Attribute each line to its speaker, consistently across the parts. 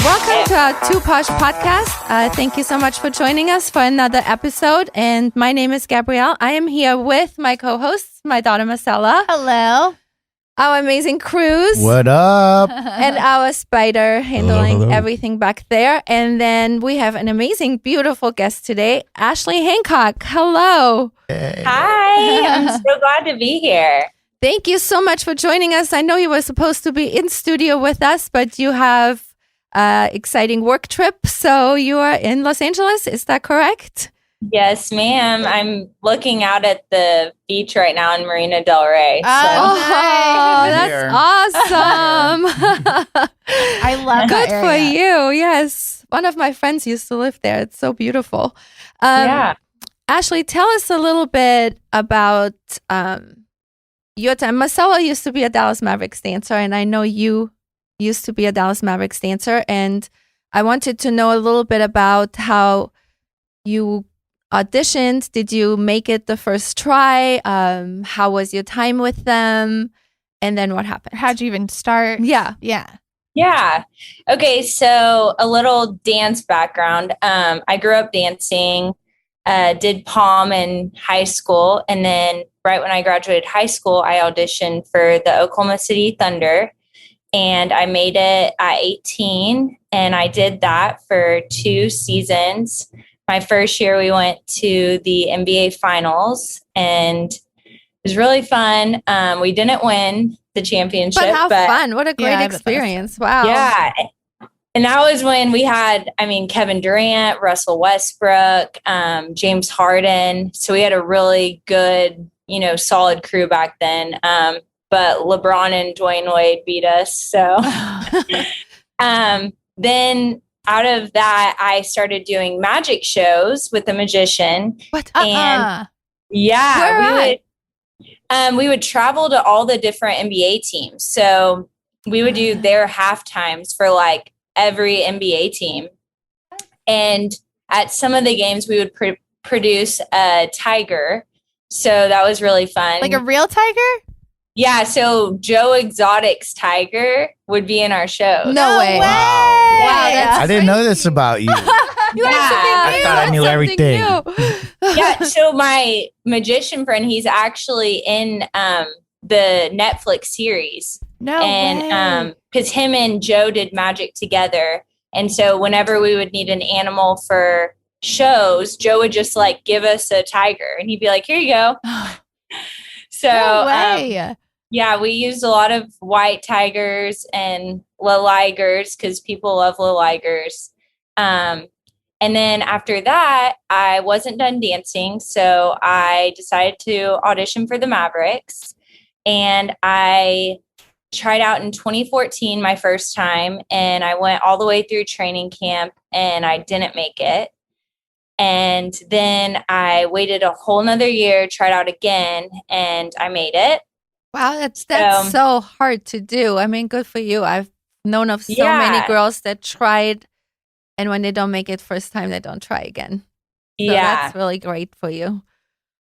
Speaker 1: Welcome to our Too Posh podcast. Thank you so much for joining us for another episode. And my name is Gabrielle. I am here with my co-hosts, my daughter Marcella.
Speaker 2: Hello.
Speaker 1: Our amazing Cruz.
Speaker 3: What up?
Speaker 1: And our spider handling everything back there. And then we have an amazing, beautiful guest today, Ashley Hancock. Hello.
Speaker 3: Hey.
Speaker 4: Hi, I'm so glad to be here.
Speaker 1: Thank you so much for joining us. I know you were supposed to be in studio with us, but you have exciting work trip. So you are in Los Angeles. Is that correct?
Speaker 4: Yes, ma'am. I'm looking out at the beach right now in Marina Del Rey.
Speaker 1: Oh,
Speaker 3: Here.
Speaker 1: that's awesome.
Speaker 2: I love
Speaker 1: Good
Speaker 2: that
Speaker 1: for
Speaker 2: area.
Speaker 1: you. Yes. One of my friends used to live there. It's so beautiful.
Speaker 4: Yeah.
Speaker 1: Ashley, tell us a little bit about your time. Marcella used to be a Dallas Mavericks dancer, and I know you used to be a Dallas Mavericks dancer. And I wanted to know a little bit about how you auditioned. Did you make it the first try? How was your time with them? And then what happened?
Speaker 2: How'd you even start?
Speaker 1: Yeah.
Speaker 4: Yeah. Okay. So a little dance background. I grew up dancing, did pom in high school. And then right when I graduated high school, I auditioned for the Oklahoma City Thunder. And I made it at 18. And I did that for 2 seasons. My first year, we went to the NBA Finals, and it was really fun. We didn't win the championship.
Speaker 1: But how fun. What a great experience. Wow.
Speaker 4: Yeah. And that was when we had, Kevin Durant, Russell Westbrook, James Harden. So we had a really good, solid crew back then. But LeBron and Dwayne Wade beat us. So then out of that, I started doing magic shows with a magician.
Speaker 1: What?
Speaker 4: And yeah, we would travel to all the different NBA teams. So we would do their halftimes for like every NBA team. And at some of the games, we would produce a tiger. So that was really fun.
Speaker 2: Like a real tiger?
Speaker 4: Yeah, so Joe Exotic's tiger would be in our show.
Speaker 1: No way.
Speaker 2: Wow, that's
Speaker 3: I didn't know this about you.
Speaker 1: I
Speaker 3: thought I knew everything.
Speaker 4: Yeah, so my magician friend, he's actually in the Netflix series.
Speaker 2: No way.
Speaker 4: And because him and Joe did magic together. And so whenever we would need an animal for shows, Joe would just like give us a tiger and he'd be like, here you go. So
Speaker 2: No way.
Speaker 4: yeah, we used a lot of white tigers and ligers because people love ligers. And then after that, I wasn't done dancing. So I decided to audition for the Mavericks. And I tried out in 2014, my first time. And I went all the way through training camp and I didn't make it. And then I waited a whole nother year, tried out again, and I made it.
Speaker 1: Wow, that's so hard to do. I mean, good for you. I've known of so many girls that tried, and when they don't make it first time, they don't try again. So that's really great for you.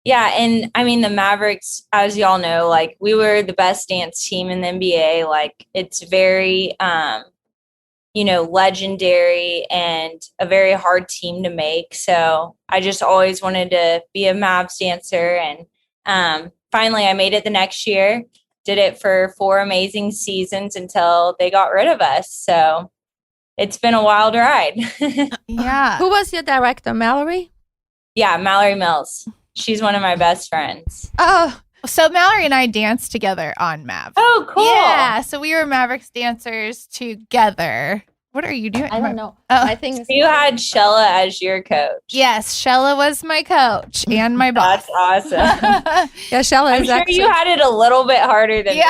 Speaker 4: Yeah, and the Mavericks, as y'all know, like we were the best dance team in the NBA. Like it's very legendary and a very hard team to make. So I just always wanted to be a Mavs dancer. And finally, I made it the next year, did it for 4 amazing seasons until they got rid of us. So it's been a wild ride.
Speaker 2: Yeah.
Speaker 1: Who was your director, Mallory?
Speaker 4: Yeah, Mallory Mills. She's one of my best friends.
Speaker 1: Oh,
Speaker 2: So Mallory and I danced together on Mav.
Speaker 4: Oh, cool.
Speaker 2: Yeah. So we were Mavericks dancers together. What are you doing?
Speaker 1: I don't know.
Speaker 2: Oh.
Speaker 1: I think
Speaker 4: You had Shella as your coach.
Speaker 2: Yes, Shella was my coach and my boss.
Speaker 4: That's awesome.
Speaker 1: yeah, Shella
Speaker 4: I'm
Speaker 1: is
Speaker 4: sure
Speaker 1: actually.
Speaker 4: you had it a little bit harder than me.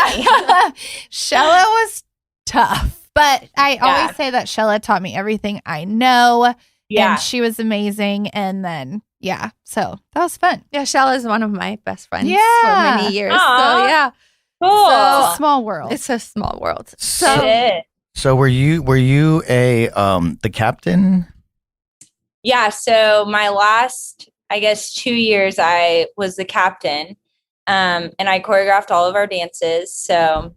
Speaker 2: Shella was tough, but I always say that Shella taught me everything I know.
Speaker 4: Yeah.
Speaker 2: And she was amazing. And then, so that was fun.
Speaker 1: Yeah, Shella is one of my best friends
Speaker 2: Yeah.
Speaker 1: for many years.
Speaker 4: Aw.
Speaker 1: So yeah,
Speaker 4: Cool.
Speaker 2: It's a small world.
Speaker 1: it's a small world.
Speaker 4: It
Speaker 1: So
Speaker 4: is.
Speaker 3: So were you a the captain?
Speaker 4: Yeah. So my last, I guess, 2 years, I was the captain, and I choreographed all of our dances. So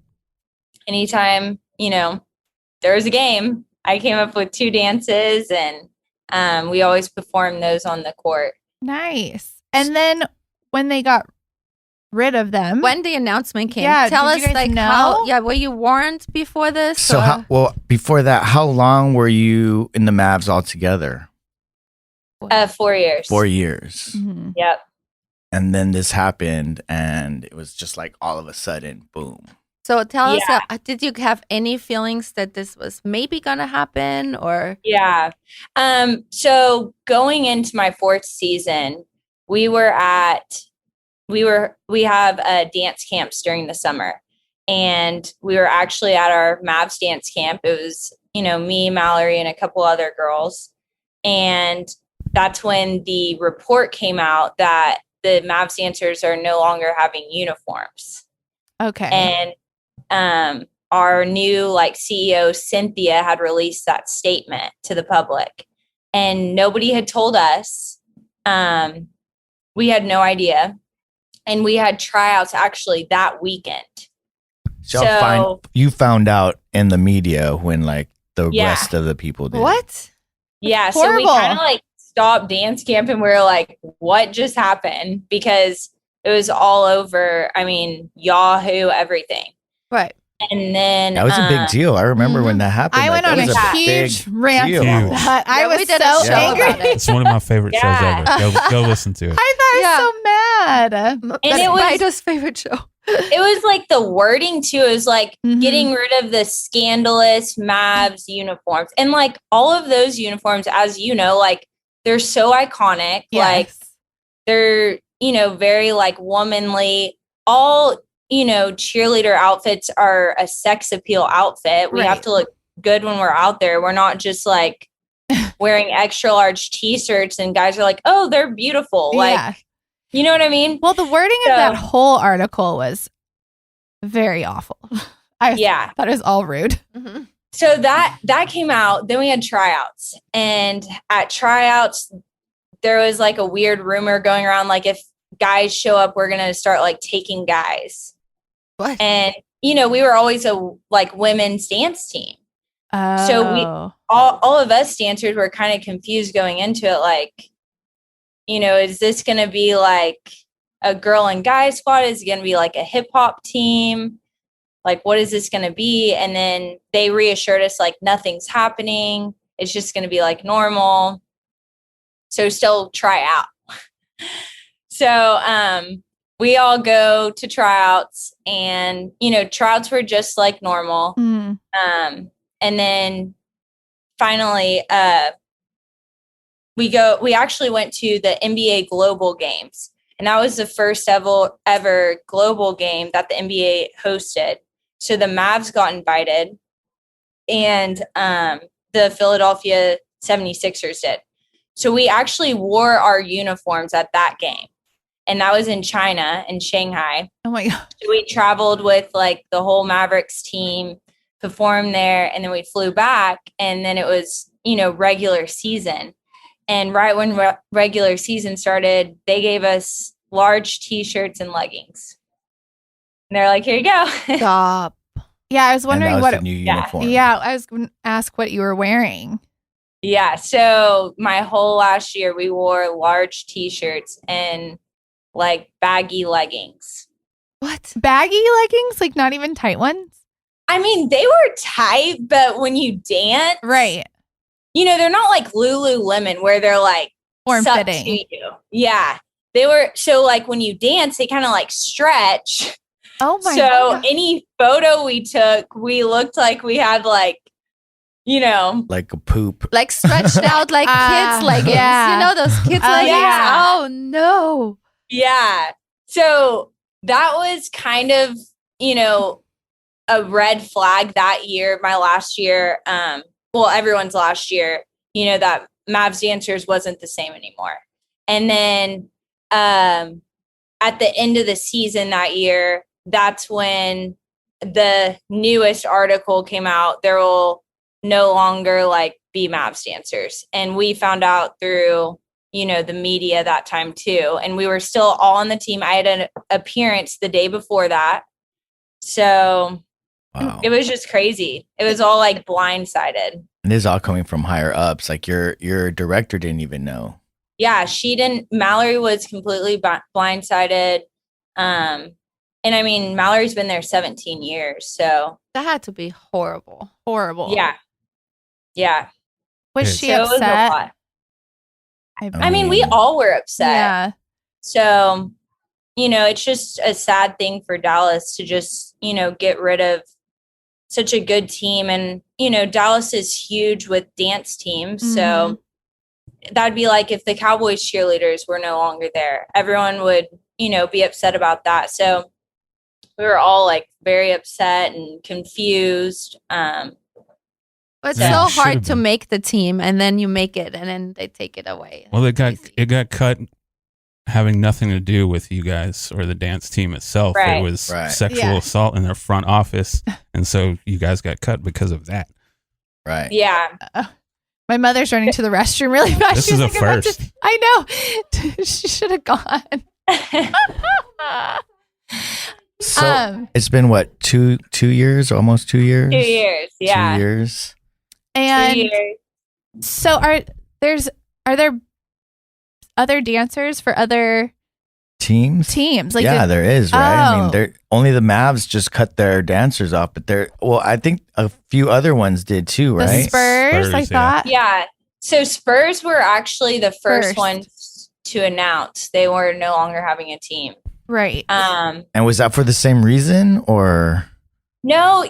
Speaker 4: anytime, there was a game, I came up with 2 dances, and we always perform those on the court.
Speaker 2: Nice. And then when they got rid of them,
Speaker 1: When the announcement came,
Speaker 2: Yeah,
Speaker 1: tell
Speaker 2: did
Speaker 1: us
Speaker 2: you guys
Speaker 1: like
Speaker 2: know?
Speaker 1: how. Yeah, were you warned before this?
Speaker 3: So,
Speaker 1: or-
Speaker 3: before that, how long were you in the Mavs altogether?
Speaker 4: 4 years.
Speaker 3: 4 years.
Speaker 2: Mhm.
Speaker 4: Yep.
Speaker 3: And then this happened, and it was just like all of a sudden, boom.
Speaker 1: So tell us,
Speaker 4: Yeah.
Speaker 1: did you have any feelings that this was maybe gonna happen, or
Speaker 4: Yeah. So going into my 4th season, we have dance camps during the summer, and we were actually at our Mavs dance camp. It was, me, Mallory, and a couple other girls. And that's when the report came out that the Mavs dancers are no longer having uniforms.
Speaker 2: Okay.
Speaker 4: And our new CEO Cynthia had released that statement to the public, and nobody had told us. We had no idea, and we had tryouts actually that weekend.
Speaker 3: You found out in the media when the
Speaker 4: Yeah.
Speaker 3: rest of the people did.
Speaker 1: what?
Speaker 4: Yeah, so we
Speaker 2: horrible.
Speaker 4: kind of stopped dance camp, and we were like, what just happened? Because it was all over, Yahoo, everything.
Speaker 1: Right.
Speaker 4: And then
Speaker 3: That was a big deal. I remember when that happened.
Speaker 2: I went
Speaker 3: that
Speaker 2: on
Speaker 3: was
Speaker 2: a huge
Speaker 3: big
Speaker 2: rant
Speaker 3: deal.
Speaker 2: about that. I
Speaker 1: Yeah, we
Speaker 2: was
Speaker 1: did a
Speaker 2: so
Speaker 1: show
Speaker 2: angry.
Speaker 1: about it.
Speaker 5: It's one of my favorite
Speaker 4: Yeah.
Speaker 5: shows ever. Go listen to it.
Speaker 2: I thought
Speaker 1: Yeah.
Speaker 2: I was so mad.
Speaker 1: And
Speaker 4: it was-
Speaker 1: Mida's favorite show.
Speaker 4: it was the wording too. It was
Speaker 2: Mhm.
Speaker 4: getting rid of the scandalous Mavs uniforms, and all of those uniforms, as you know, they're so iconic.
Speaker 2: Yes.
Speaker 4: They're very womanly. All cheerleader outfits are a sex appeal outfit. We have
Speaker 1: Right.
Speaker 4: to look good when we're out there. We're not just wearing extra large t-shirts and guys are like, oh, they're beautiful.
Speaker 2: Yeah.
Speaker 4: You know what I mean?
Speaker 2: Well, the wording
Speaker 4: So-
Speaker 2: of that whole article was very awful. I
Speaker 4: Yeah.
Speaker 2: thought it was all rude.
Speaker 1: Mhm.
Speaker 4: So that came out. Then we had tryouts, and at tryouts there was a weird rumor going around, if guys show up, we're gonna start taking guys.
Speaker 1: What?
Speaker 4: And we were always a women's dance team.
Speaker 2: Oh.
Speaker 4: So all of us dancers were kind of confused going into it, is this gonna be a girl and guy squad? Is it gonna be a hip hop team? What is this going to be? And then they reassured us nothing's happening. It's just going to be normal. So still try out. So we all go to tryouts, and tryouts were just normal.
Speaker 2: Mm.
Speaker 4: And then finally we actually went to the NBA Global Games, and that was the first ever global game that the NBA hosted. So the Mavs got invited, and the Philadelphia 76ers did. So we actually wore our uniforms at that game, and that was in China, in Shanghai.
Speaker 2: Oh my God.
Speaker 4: So we traveled with the whole Mavericks team, performed there, and then we flew back, and then it was, regular season. And right when regular season started, they gave us large t-shirts and leggings. And they're like, here you go.
Speaker 1: Stop.
Speaker 2: Yeah, I was
Speaker 3: And
Speaker 2: wondering
Speaker 3: that was
Speaker 2: what.
Speaker 3: the new uniform.
Speaker 2: Yeah, I was going to ask what you were wearing.
Speaker 4: Yeah. So my whole last year, we wore large t-shirts and baggy leggings.
Speaker 1: What?
Speaker 2: Baggy leggings, not even tight ones.
Speaker 4: They were tight, but when you dance,
Speaker 2: Right.
Speaker 4: they're not Lululemon where they're
Speaker 2: Form
Speaker 4: sucked
Speaker 2: fitting.
Speaker 4: to you. Yeah. They were, so when you dance, they kind of stretch.
Speaker 2: Oh my
Speaker 4: So
Speaker 2: God.
Speaker 4: any photo we took, we looked like we had
Speaker 3: Like a poop.
Speaker 1: Stretched out kids leggings.
Speaker 2: yeah.
Speaker 1: Those kids
Speaker 2: Oh,
Speaker 1: leggings.
Speaker 4: yeah.
Speaker 1: Oh no.
Speaker 4: yeah. So that was kind of, a red flag that year, my last year. Everyone's last year, that Mavs Dancers wasn't the same anymore. And then at the end of the season that year, that's when the newest article came out. There will no longer be Mavs Dancers. And we found out through, the media that time too. And we were still all on the team. I had an appearance the day before that. So
Speaker 3: Wow.
Speaker 4: it was just crazy. It was all blindsided.
Speaker 3: And this is all coming from higher ups. Like your director didn't even know.
Speaker 4: Yeah, she didn't. Mallory was completely blindsided. And I mean, Mallory's been there 17 years. So
Speaker 1: That had to be horrible.
Speaker 2: Horrible.
Speaker 4: yeah. Yeah.
Speaker 2: Was
Speaker 5: It's-
Speaker 2: she
Speaker 4: So it was a
Speaker 2: upset?
Speaker 4: lot.
Speaker 2: I
Speaker 4: I mean, we all were upset.
Speaker 2: yeah.
Speaker 4: So, it's just a sad thing for Dallas to just, get rid of such a good team. And, Dallas is huge with dance teams. So that'd be like if the Cowboys cheerleaders were no longer there, everyone would, be upset about that. So we were all like very upset and confused.
Speaker 1: It's
Speaker 5: Yeah,
Speaker 1: so
Speaker 5: it should've
Speaker 1: hard to
Speaker 5: been.
Speaker 1: make the team, and then you make it, and then they take it away.
Speaker 5: Well,
Speaker 1: It's crazy.
Speaker 5: it got cut having nothing to do with you guys or the dance team itself.
Speaker 4: Right.
Speaker 5: It was
Speaker 3: Right.
Speaker 5: sexual
Speaker 2: Yeah.
Speaker 5: assault in their front office, and so you guys got cut because of that.
Speaker 3: Right.
Speaker 4: Yeah.
Speaker 2: My mother's running to the restroom really fast.
Speaker 5: This
Speaker 2: She's
Speaker 5: is a
Speaker 2: like about to-
Speaker 5: first.
Speaker 2: I know. She should have gone.
Speaker 3: So it's been what, 2 years, almost 2 years?
Speaker 4: 2 years. Yeah.
Speaker 3: 2 years.
Speaker 2: And
Speaker 4: 2 years.
Speaker 2: so are there other dancers for other
Speaker 3: Teams?
Speaker 2: teams? Like
Speaker 3: yeah, there is, right? I
Speaker 2: Oh.
Speaker 3: mean, they're only the Mavs just cut their dancers off, but I think a few other ones did too,
Speaker 2: the
Speaker 3: right?
Speaker 2: Spurs, I
Speaker 5: Spurs, yeah.
Speaker 2: thought.
Speaker 4: Yeah. So Spurs were actually the first
Speaker 2: First.
Speaker 4: ones to announce they were no longer having a team.
Speaker 2: Right.
Speaker 3: And was that for the same reason or?
Speaker 4: No,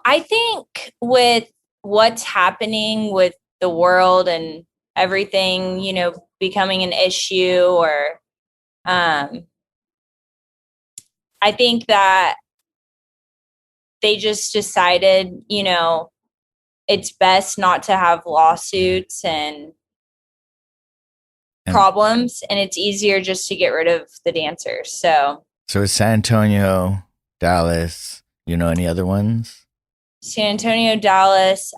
Speaker 4: I think with what's happening with the world and everything, becoming an issue or I think that they just decided, it's best not to have lawsuits and problems, and it's easier just to get rid of the dancers. So
Speaker 3: it's San Antonio, Dallas, any other ones?
Speaker 4: San Antonio, Dallas,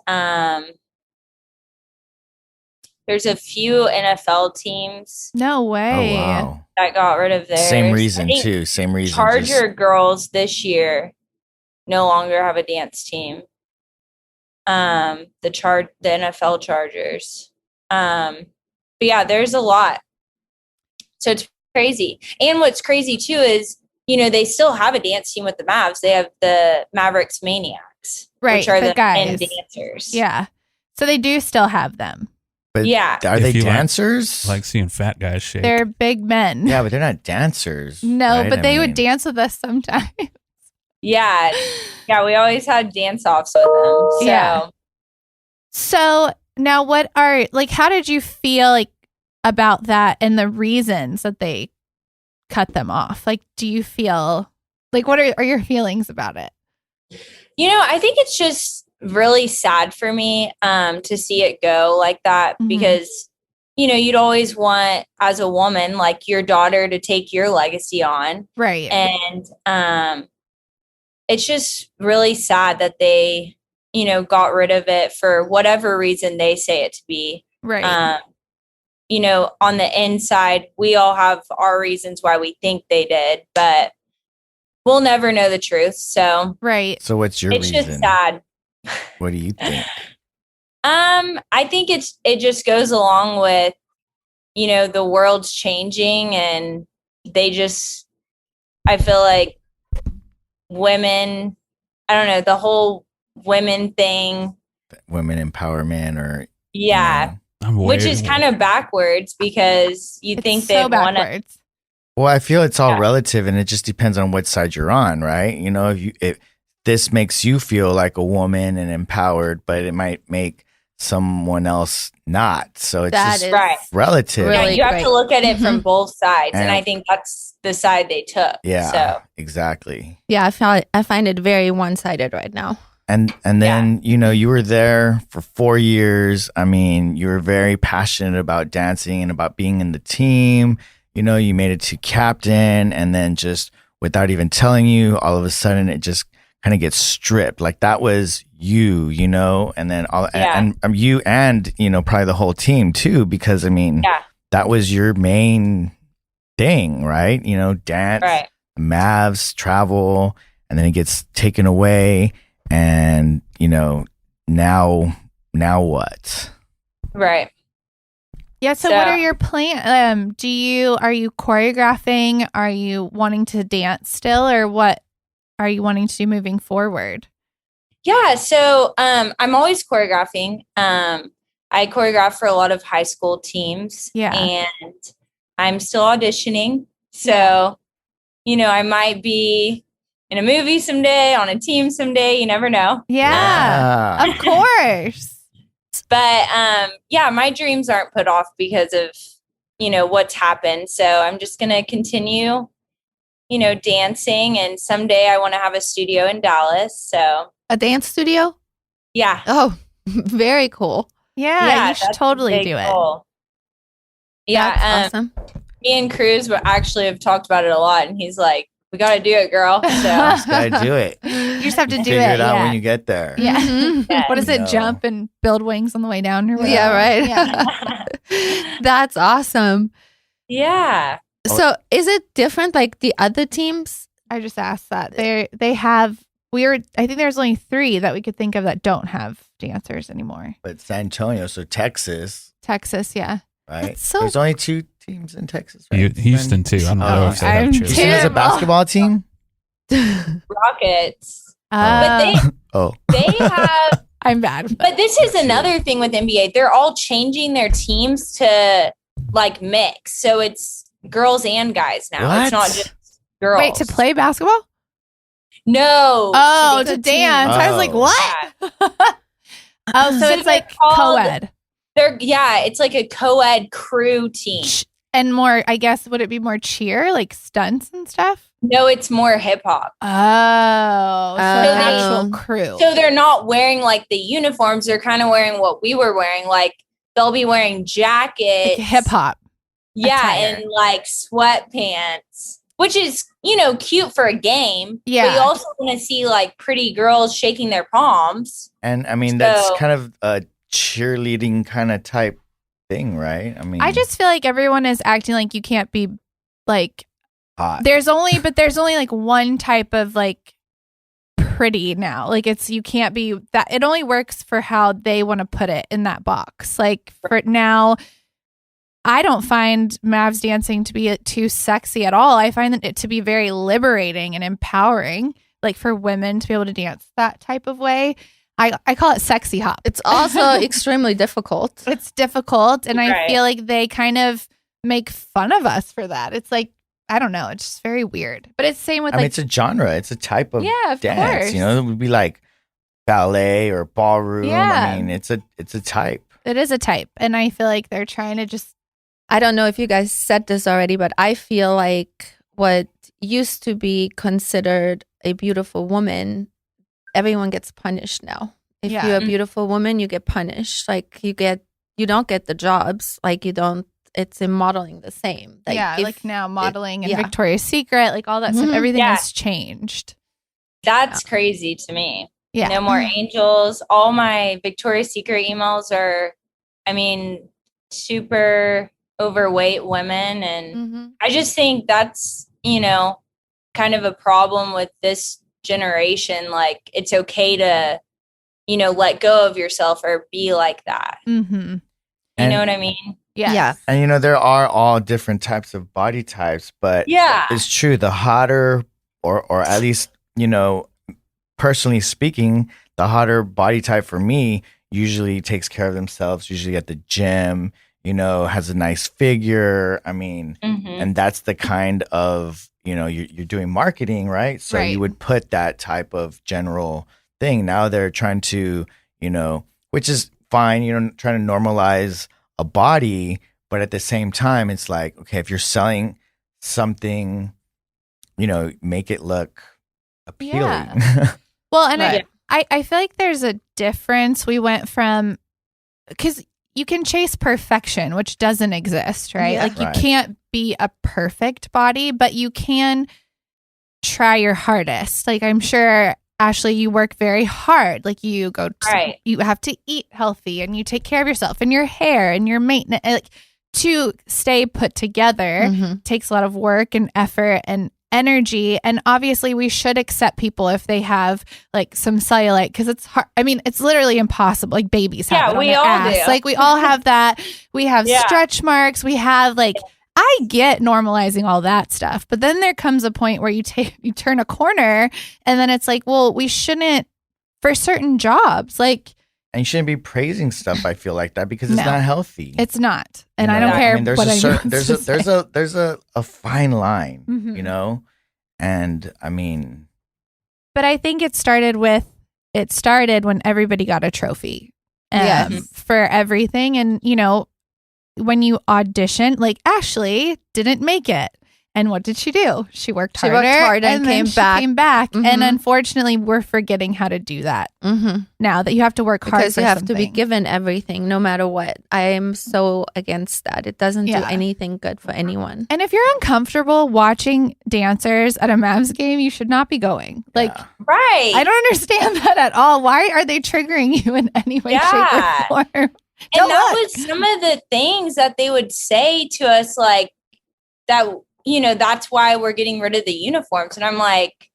Speaker 4: there's a few NFL teams
Speaker 2: No
Speaker 3: Oh,
Speaker 2: way.
Speaker 3: wow.
Speaker 4: that got rid of theirs.
Speaker 3: Same
Speaker 4: I
Speaker 3: reason
Speaker 4: think
Speaker 3: too. Same reason.
Speaker 4: Charger girls this year no longer have a dance team. The NFL Chargers. But yeah, there's a lot. So it's crazy. And what's crazy too is, they still have a dance team with the Mavs. They have the Mavericks Maniacs,
Speaker 2: Right.
Speaker 4: which are
Speaker 2: the
Speaker 4: the men
Speaker 2: guys.
Speaker 4: dancers.
Speaker 2: Yeah. So they do still have them.
Speaker 3: But
Speaker 4: Yeah.
Speaker 3: Are
Speaker 5: If
Speaker 3: they
Speaker 5: you like-
Speaker 3: dancers?
Speaker 5: Like seeing fat guys shake.
Speaker 2: They're big men.
Speaker 3: yeah, but they're not dancers.
Speaker 2: No,
Speaker 3: right?
Speaker 2: but
Speaker 3: I
Speaker 2: they would
Speaker 3: mean,
Speaker 2: dance with us sometimes.
Speaker 4: Yeah. Yeah. We always had dance offs with them. So
Speaker 2: Yeah. So now how did you feel like about that and the reasons that they cut them off? Like, do you feel like, what are your feelings about it?
Speaker 4: I think it's just really sad for me to see it go like that
Speaker 2: Mhm.
Speaker 4: because, you'd always want as a woman, like your daughter to take your legacy on.
Speaker 2: Right.
Speaker 4: And it's just really sad that they, got rid of it for whatever reason they say it to be.
Speaker 2: right.
Speaker 4: On the inside, we all have our reasons why we think they did, but we'll never know the truth. So
Speaker 2: right.
Speaker 3: So what's your
Speaker 4: it's
Speaker 3: reason?
Speaker 4: just sad.
Speaker 3: What do you think?
Speaker 4: I think it just goes along with, the world's changing and I feel like women, I don't know, the whole women thing.
Speaker 3: Women empowerment or
Speaker 4: Yeah. Which is kind of backwards because you
Speaker 2: It's
Speaker 4: think
Speaker 2: so
Speaker 4: they want to.
Speaker 2: backwards.
Speaker 3: Well, I feel it's all
Speaker 4: Yeah.
Speaker 3: relative, and it just depends on what side you're on, right? If this makes you feel like a woman and empowered, but it might make someone else not. So it's
Speaker 1: That
Speaker 3: just
Speaker 1: is
Speaker 4: Right.
Speaker 3: relative.
Speaker 1: really
Speaker 4: Yeah, you have
Speaker 1: great.
Speaker 4: to look at it from both sides. And
Speaker 3: And-
Speaker 4: I think that's the side they took.
Speaker 3: Yeah,
Speaker 4: So,
Speaker 3: exactly.
Speaker 1: Yeah, I find it very one-sided right now.
Speaker 3: And then you were there for 4 years. I mean, you were very passionate about dancing and about being in the team. You made it to captain, and then just without even telling you, all of a sudden it just kind of gets stripped. Like that was you, and then and you and probably the whole team too, because I mean, that was your main thing, right? Dance,
Speaker 4: right.
Speaker 3: Mavs, travel, and then it gets taken away. And, now now what?
Speaker 4: Right.
Speaker 2: Yeah. So what are your plans? Are you choreographing? Are you wanting to dance still, or what are you wanting to do moving forward?
Speaker 4: Yeah. So I'm always choreographing. I choreograph for a lot of high school teams.
Speaker 2: Yeah.
Speaker 4: And I'm still auditioning. So, I might be in a movie someday, on a team someday. You never know.
Speaker 2: Yeah. Of course.
Speaker 4: But my dreams aren't put off because of, what's happened. So I'm just going to continue, dancing. And someday I want to have a studio in Dallas. So
Speaker 1: a dance studio?
Speaker 4: Yeah.
Speaker 1: Oh, very cool.
Speaker 2: Yeah, you should totally do it.
Speaker 4: Goal. Yeah.
Speaker 1: That's awesome.
Speaker 4: Me and Cruz actually have talked about it a lot. And he's like, we got to do it, girl. So
Speaker 3: Just gotta do it.
Speaker 2: You just have to do
Speaker 3: Figure it out when you get there.
Speaker 2: Yeah.
Speaker 4: Yeah.
Speaker 2: What is it? Jump and build wings on the way down? Or whatever?
Speaker 1: Yeah, right.
Speaker 2: Yeah.
Speaker 1: That's awesome.
Speaker 4: Yeah.
Speaker 1: So is it different like the other teams?
Speaker 2: I just asked that. They have I think there's only 3 that we could think of that don't have dancers anymore.
Speaker 3: But San Antonio, so Texas,
Speaker 2: yeah.
Speaker 3: right?
Speaker 1: So
Speaker 3: there's only 2 teams in Texas, right?
Speaker 5: Houston too. I don't know if they have
Speaker 2: I'm
Speaker 5: choice.
Speaker 3: Houston has a
Speaker 2: terrible.
Speaker 3: basketball team?
Speaker 4: Rockets.
Speaker 2: Oh.
Speaker 4: But they have,
Speaker 2: I'm bad.
Speaker 4: but this is another thing with NBA. They're all changing their teams to like mix. So it's girls and guys now.
Speaker 3: What?
Speaker 4: It's not just girls.
Speaker 2: Wait, to play basketball?
Speaker 4: No.
Speaker 2: Oh,
Speaker 4: be
Speaker 2: to
Speaker 4: a
Speaker 2: dance.
Speaker 4: team.
Speaker 2: I was like,
Speaker 3: Oh.
Speaker 2: what? Oh, so it's
Speaker 4: they're
Speaker 2: like
Speaker 4: called-
Speaker 2: co-ed.
Speaker 4: It's like a co-ed crew team.
Speaker 2: And more, I guess, would it be more cheer, like stunts and stuff?
Speaker 4: No, it's more hip hop.
Speaker 2: Oh, so an
Speaker 1: Oh.
Speaker 2: actual crew.
Speaker 4: So they're not wearing like the uniforms. They're kind of wearing what we were wearing. Like they'll be wearing jackets.
Speaker 2: Like hip hop.
Speaker 4: Yeah,
Speaker 2: attire.
Speaker 4: and like sweatpants, which is, cute for a game.
Speaker 2: Yeah.
Speaker 4: But you also want to see like pretty girls shaking their palms.
Speaker 3: And I mean, that's kind of a cheerleading kind of type thing, right? I mean,
Speaker 2: I just feel like everyone is acting like you can't be like
Speaker 3: hot.
Speaker 2: there's only like one type of like pretty now. Like you can't be that. It only works for how they want to put it in that box. Like for now, I don't find Mavs dancing to be too sexy at all. I find it to be very liberating and empowering, like for women to be able to dance that type of way. I call it sexy hop.
Speaker 1: It's also extremely difficult.
Speaker 2: It's difficult, and I
Speaker 4: Right.
Speaker 2: feel like they kind of make fun of us for that. It's like, I don't know, it's just very weird. But it's same with
Speaker 3: I mean, it's a genre. It's a type of
Speaker 2: yeah, of
Speaker 3: dance.
Speaker 2: course.
Speaker 3: It would be like ballet or ballroom.
Speaker 2: Yeah.
Speaker 3: I mean, it's a type.
Speaker 2: It is a type, and I feel like they're trying to just
Speaker 1: I don't know if you guys said this already, but I feel like what used to be considered a beautiful woman, everyone gets punished now. If
Speaker 2: Yeah.
Speaker 1: you're a beautiful woman, you get punished. Like you don't get the jobs. Like you don't. It's in modeling the same. Like
Speaker 2: like now modeling and
Speaker 1: yeah.
Speaker 2: Victoria's Secret, like all that stuff.
Speaker 1: Mhm.
Speaker 2: Everything
Speaker 4: Yeah.
Speaker 2: has changed.
Speaker 4: That's crazy to me.
Speaker 2: Yeah.
Speaker 4: No more angels. All my Victoria's Secret emails are, super overweight women. And
Speaker 1: Mhm.
Speaker 4: I just think that's, kind of a problem with this generation. Like it's okay to, let go of yourself or be like that.
Speaker 2: Mm-hmm.
Speaker 4: You
Speaker 3: And-
Speaker 4: know what I mean?
Speaker 2: Yes.
Speaker 1: Yeah.
Speaker 3: And there are all different types of body types, but
Speaker 4: Yeah.
Speaker 3: it's true. The hotter, or at least, personally speaking, the hotter body type for me usually takes care of themselves, usually at the gym, has a nice figure. I mean,
Speaker 4: Mhm.
Speaker 3: and that's the kind of, you're doing marketing, right? So
Speaker 2: Right.
Speaker 3: you would put that type of general thing. Now they're trying to, which is fine, trying to normalize a body, but at the same time, it's like, okay, if you're selling something, make it look appealing.
Speaker 2: Well, and
Speaker 1: Right.
Speaker 2: I feel like there's a difference. We went from, because you can chase perfection, which doesn't exist, right?
Speaker 1: Yeah.
Speaker 2: Like you
Speaker 3: Right.
Speaker 2: can't be a perfect body, but you can try your hardest. Like I'm sure, Ashley, you work very hard. Like you go,
Speaker 4: Right.
Speaker 2: you have to eat healthy and you take care of yourself and your hair and your maintenance. Like to stay put together
Speaker 1: Mhm.
Speaker 2: takes a lot of work and effort and energy. And obviously we should accept people if they have like some cellulite, because it's hard. I mean, it's literally impossible. Like babies have it on
Speaker 4: we
Speaker 2: their
Speaker 4: all
Speaker 2: ass.
Speaker 4: do.
Speaker 2: Like we all have that. We have stretch marks. We have like, I get normalizing all that stuff, but then there comes a point where you turn a corner and then it's like, well, we shouldn't, for certain jobs, like,
Speaker 3: and you shouldn't be praising stuff. I feel like that because it's not healthy.
Speaker 2: It's not, and
Speaker 3: You know?
Speaker 2: I don't care.
Speaker 3: I mean, there's
Speaker 2: what
Speaker 3: a certain,
Speaker 2: anyone
Speaker 3: there's a fine line,
Speaker 2: Mhm.
Speaker 3: you know, and I mean,
Speaker 2: but I think it started when everybody got a trophy, for everything, and you know, when you audition, like Ashley didn't make it. And what did she do? She worked harder.
Speaker 1: She worked hard and
Speaker 2: then
Speaker 1: came back.
Speaker 2: And unfortunately, we're forgetting how to do that now that you have to work hard
Speaker 1: because
Speaker 2: for
Speaker 1: you have
Speaker 2: something.
Speaker 1: to be given everything, no matter what. I am so against that. It doesn't do anything good for anyone.
Speaker 2: And if you're uncomfortable watching dancers at a Mavs game, you should not be going. Like,
Speaker 4: Right.
Speaker 2: I don't understand that at all. Why are they triggering you in any way, shape, or form?
Speaker 4: And that was some of the things that they would say to us, like that, you know, that's why we're getting rid of the uniforms. And I'm like,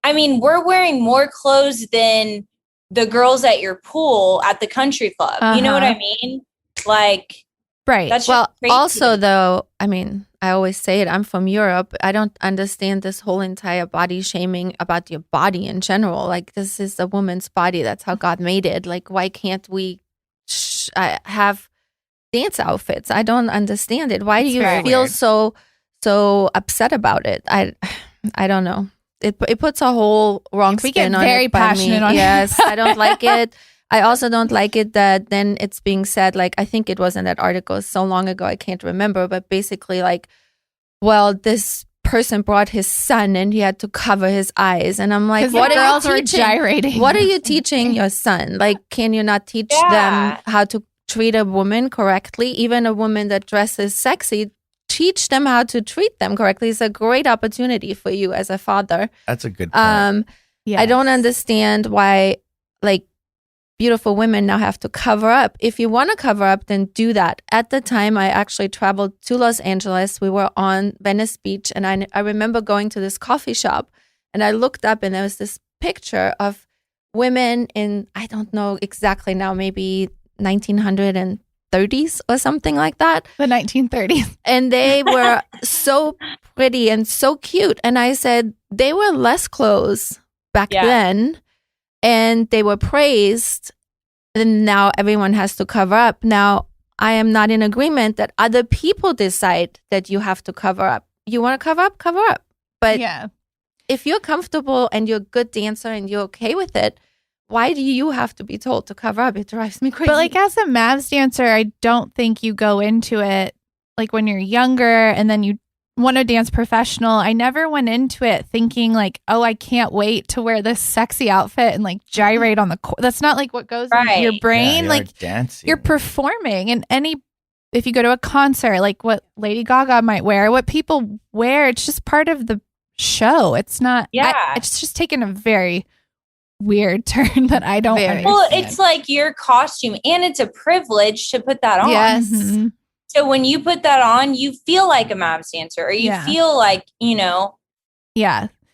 Speaker 4: I mean, we're wearing more clothes than the girls at your pool at the country club. You know what I mean? Like,
Speaker 2: right.
Speaker 4: That's
Speaker 1: Well,
Speaker 4: crazy.
Speaker 1: also though, I mean, I always say it, I'm from Europe. I don't understand this whole entire body shaming about your body in general. Like, this is a woman's body. That's how God made it. Like, why can't we have dance outfits? I don't understand it. Why do you feel
Speaker 3: weird.
Speaker 1: so upset about it? I don't know. It puts a whole wrong
Speaker 2: We
Speaker 1: spin
Speaker 2: get
Speaker 1: on
Speaker 2: very
Speaker 1: it by
Speaker 2: passionate
Speaker 1: me.
Speaker 2: on
Speaker 1: Yes, I don't like it. I also don't like it that then it's being said, like, I think it was in that article so long ago, I can't remember, but basically like, well, this person brought his son and he had to cover his eyes. And I'm like, what
Speaker 2: the
Speaker 1: are
Speaker 2: girls
Speaker 1: you
Speaker 2: were
Speaker 1: teaching?
Speaker 2: gyrating.
Speaker 1: What are you teaching your son? Like, can you not teach them how to treat a woman correctly? Even a woman that dresses sexy, teach them how to treat them correctly. It's a great opportunity for you as a father.
Speaker 3: that's a good point.
Speaker 2: Yes.
Speaker 1: I don't understand why, like, beautiful women now have to cover up. If you want to cover up, then do that. At the time, I actually traveled to Los Angeles. We were on Venice Beach, and I remember going to this coffee shop, and I looked up, and there was this picture of women in, I don't know exactly now, maybe 1930s or something like that.
Speaker 2: The 1930s.
Speaker 1: And they were so pretty and so cute. And I said, they were less clothes back then, and they were praised. And now everyone has to cover up. Now, I am not in agreement that other people decide that you have to cover up. You want to cover up, cover up. But if you're comfortable and you're a good dancer and you're okay with it, why do you have to be told to cover up? It drives me crazy.
Speaker 2: But like, as a Mavs dancer, I don't think you go into it like when you're younger and then you want to dance professional. I never went into it thinking like, oh, I can't wait to wear this sexy outfit and like gyrate on the court. That's not like what goes into your brain.
Speaker 3: Yeah,
Speaker 2: like,
Speaker 3: dancing.
Speaker 2: you're performing, and if you go to a concert, like what Lady Gaga might wear, what people wear, it's just part of the show. It's not. It's just taken a very weird turn that I don't understand.
Speaker 4: Well, it's like your costume, and it's a privilege to put that on.
Speaker 1: Yes.
Speaker 2: Mhm.
Speaker 4: So when you put that on, you feel like a Mavs dancer, or you feel like, you know,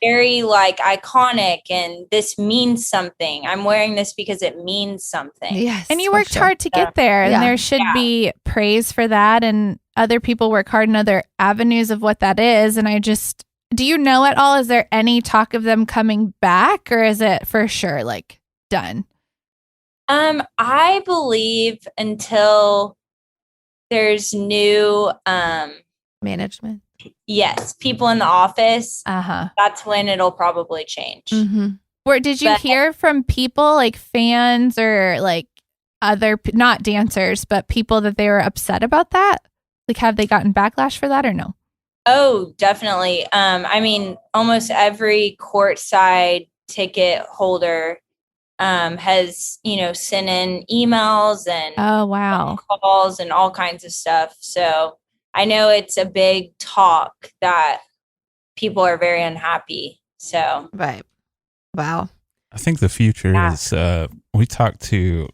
Speaker 4: very like iconic, and this means something. I'm wearing this because it means something.
Speaker 1: Yes.
Speaker 2: And you worked hard to get there, and there should be praise for that. And other people work hard in other avenues of what that is. And do you know at all? Is there any talk of them coming back, or is it for sure like done?
Speaker 4: I believe until there's new
Speaker 1: management.
Speaker 4: Yes, people in the office. That's when it'll probably change.
Speaker 2: Where did you hear from people like fans or like other not dancers, but people that they were upset about that? Like, have they gotten backlash for that or no?
Speaker 4: Oh, definitely. I mean, almost every courtside ticket holder has, you know, sent in emails and phone calls and all kinds of stuff. So I know it's a big talk that people are very unhappy. So
Speaker 1: right. Wow.
Speaker 5: I think the future is we talked to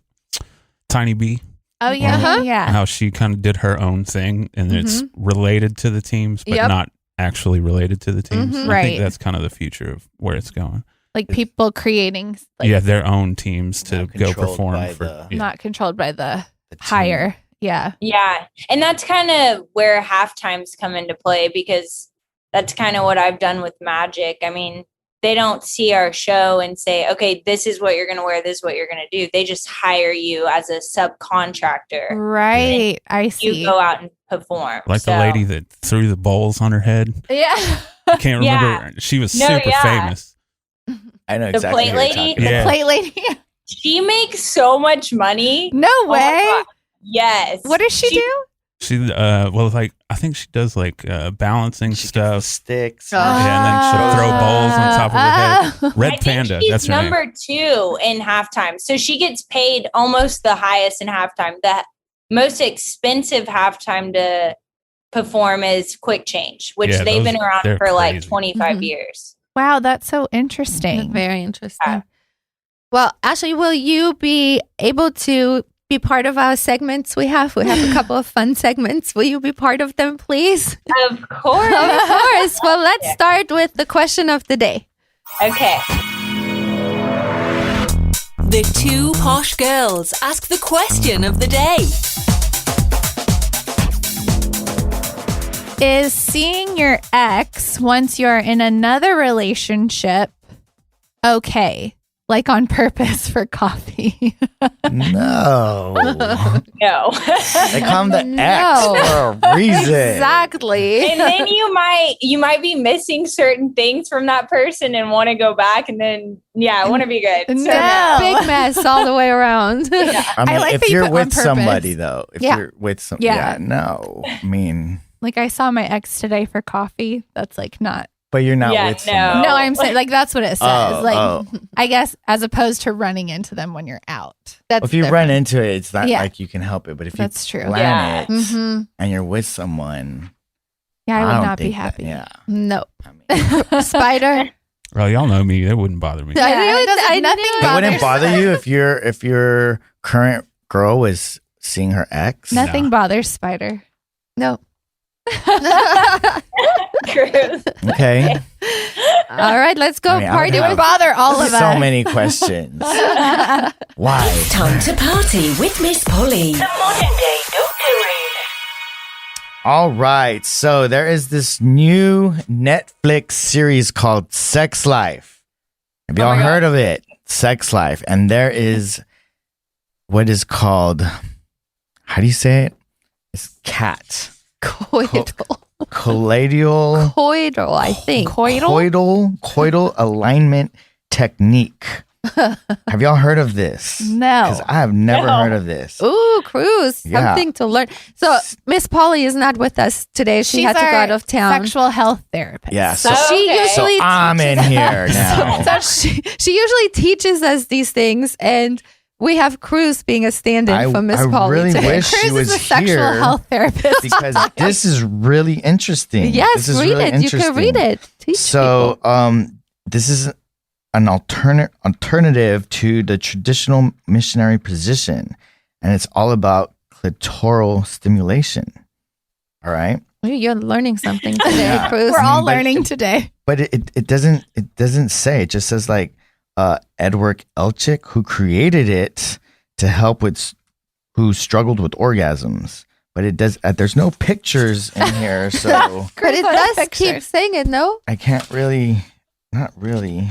Speaker 5: Tiny B.
Speaker 2: Oh yeah.
Speaker 5: How she kind of did her own thing, and it's related to the teams, but not actually related to the teams.
Speaker 1: Mhm.
Speaker 5: I
Speaker 2: Right.
Speaker 5: think that's kind of the future of where it's going.
Speaker 2: Like people creating, like,
Speaker 5: Their own teams to
Speaker 3: Not
Speaker 5: go
Speaker 3: controlled
Speaker 5: perform
Speaker 3: by
Speaker 5: for.
Speaker 3: the-
Speaker 2: not controlled by the
Speaker 3: The team.
Speaker 2: higher. Yeah.
Speaker 4: Yeah. And that's kind of where halftimes come into play, because that's kind of what I've done with Magic. I mean, they don't see our show and say, okay, this is what you're going to wear, this is what you're going to do. They just hire you as a subcontractor.
Speaker 2: Right. I see.
Speaker 4: You go out and perform.
Speaker 5: Like
Speaker 4: So-
Speaker 5: the lady that threw the bowls on her head.
Speaker 2: Yeah.
Speaker 5: Can't remember. She was
Speaker 4: No,
Speaker 5: super
Speaker 4: yeah.
Speaker 5: famous.
Speaker 3: I know
Speaker 4: The
Speaker 3: exactly
Speaker 4: plate
Speaker 3: who you're
Speaker 4: lady?
Speaker 3: talking
Speaker 5: Yeah.
Speaker 3: about.
Speaker 2: Plate lady.
Speaker 4: She makes so much money.
Speaker 2: No
Speaker 4: Oh my
Speaker 2: way.
Speaker 4: God. Yes.
Speaker 2: What does she do?
Speaker 5: She like I think she does like balancing
Speaker 3: She gets the
Speaker 5: stuff.
Speaker 3: sticks.
Speaker 5: and then she'll throw bowls on top of her head.
Speaker 2: Ah.
Speaker 5: Red
Speaker 4: I think
Speaker 5: Panda,
Speaker 4: she's
Speaker 5: that's her name.
Speaker 4: number 2 in halftime. So she gets paid almost the highest in halftime. The most expensive halftime to perform is Quick Change, which
Speaker 5: Yeah,
Speaker 4: they've been around
Speaker 5: they're
Speaker 4: for like
Speaker 5: crazy.
Speaker 4: 25
Speaker 1: Mhm.
Speaker 4: years.
Speaker 2: Wow, that's so interesting.
Speaker 1: Very interesting.
Speaker 4: Yeah.
Speaker 1: Well, Ashley, will you be able to be part of our segments we have? We have a couple of fun segments. Will you be part of them, please?
Speaker 4: Of course.
Speaker 1: Of course. Well, let's start with the question of the day.
Speaker 4: Okay.
Speaker 6: The two posh girls ask the question of the day.
Speaker 2: Is seeing your ex once you're in another relationship okay? Like on purpose for coffee?
Speaker 3: No.
Speaker 4: No.
Speaker 3: They call him the
Speaker 1: No.
Speaker 3: X for a reason.
Speaker 1: Exactly.
Speaker 4: And then you might be missing certain things from that person and want to go back, and then I want to be good. So
Speaker 2: No.
Speaker 1: Big mess all the way around.
Speaker 3: I mean,
Speaker 2: like
Speaker 3: if
Speaker 2: that you
Speaker 3: you're
Speaker 2: put
Speaker 3: with
Speaker 2: on purpose.
Speaker 3: somebody, though, if
Speaker 1: Yeah.
Speaker 3: you're with some,
Speaker 2: Yeah.
Speaker 3: no. I mean,
Speaker 2: Like I saw my ex today for coffee. That's like not.
Speaker 3: but you're not
Speaker 4: Yeah,
Speaker 3: with
Speaker 4: no.
Speaker 3: somebody.
Speaker 2: No, I'm saying like that's what it says.
Speaker 3: Oh,
Speaker 2: like
Speaker 3: oh.
Speaker 2: I guess as opposed to running into them when you're out.
Speaker 1: That's
Speaker 3: If you run into it, it's not
Speaker 2: Yeah.
Speaker 3: like you can help it. But if
Speaker 2: That's true.
Speaker 3: you plan
Speaker 4: Yeah.
Speaker 3: it
Speaker 1: Mm-hmm.
Speaker 3: and you're with someone,
Speaker 2: Yeah, I would
Speaker 3: don't
Speaker 2: not be
Speaker 3: think that-
Speaker 2: happy.
Speaker 3: yeah.
Speaker 1: No.
Speaker 3: I mean,
Speaker 1: Spider.
Speaker 5: Well, y'all know me. It wouldn't bother me.
Speaker 1: Yeah.
Speaker 2: Yeah,
Speaker 1: really-
Speaker 2: it doesn't-
Speaker 1: I
Speaker 2: nothing
Speaker 1: knew-
Speaker 3: it wouldn't
Speaker 2: bothers-
Speaker 3: bother you if your current girl was seeing her ex.
Speaker 2: Nothing
Speaker 5: No.
Speaker 2: bothers Spider.
Speaker 1: No.
Speaker 4: Cruz.
Speaker 3: Okay.
Speaker 1: All right, let's go
Speaker 3: I mean, I
Speaker 1: party
Speaker 3: would
Speaker 2: It
Speaker 1: with
Speaker 2: would bother all of
Speaker 3: so
Speaker 2: us.
Speaker 3: many questions. Why?
Speaker 6: Time to party with Miss Polly.
Speaker 7: The modern day doctorine.
Speaker 3: All right. So there is this new Netflix series called Sex Life. Have y'all
Speaker 4: my God.
Speaker 3: heard of it? Sex Life. And there is what is called, how do you say it? It's cat.
Speaker 1: coital.
Speaker 3: Collateral.
Speaker 1: Coital, I think.
Speaker 3: Coital alignment technique. Have y'all heard of this?
Speaker 2: No.
Speaker 3: Because I have never
Speaker 4: No.
Speaker 3: heard of this.
Speaker 1: Ooh, Cruz.
Speaker 3: Yeah.
Speaker 1: Something to learn. So Miss Polly is not with us today. She
Speaker 2: She's
Speaker 1: had to go
Speaker 2: our
Speaker 1: out of town.
Speaker 2: Sexual health therapist.
Speaker 3: Yeah. So,
Speaker 1: She
Speaker 4: Okay.
Speaker 3: so
Speaker 1: usually
Speaker 3: I'm in here now.
Speaker 1: so she usually teaches us these things, and we have Cruz being a stand-in for Miss
Speaker 3: I
Speaker 1: Polly
Speaker 3: really
Speaker 1: today.
Speaker 3: wish she
Speaker 2: Cruz
Speaker 3: was
Speaker 2: is a sexual
Speaker 3: here
Speaker 2: health therapist.
Speaker 3: because this is really interesting.
Speaker 1: Yes,
Speaker 3: this is
Speaker 1: read
Speaker 3: really
Speaker 1: it. You can read
Speaker 3: interesting.
Speaker 1: it. Teach
Speaker 3: So, this is an alternative to the traditional missionary position, and it's all about clitoral stimulation. All right,
Speaker 1: people. You're learning something today,
Speaker 3: Yeah.
Speaker 1: Cruz.
Speaker 2: We're all
Speaker 3: but-
Speaker 2: learning today.
Speaker 3: but it doesn't say. It just says like Edward Elchick, who created it to help with who struggled with orgasms. But it does. There's no pictures in here, so
Speaker 1: But it
Speaker 2: Cruz
Speaker 1: does
Speaker 2: has
Speaker 1: keep
Speaker 2: pictures.
Speaker 1: saying it, no?
Speaker 3: I can't really. Not really.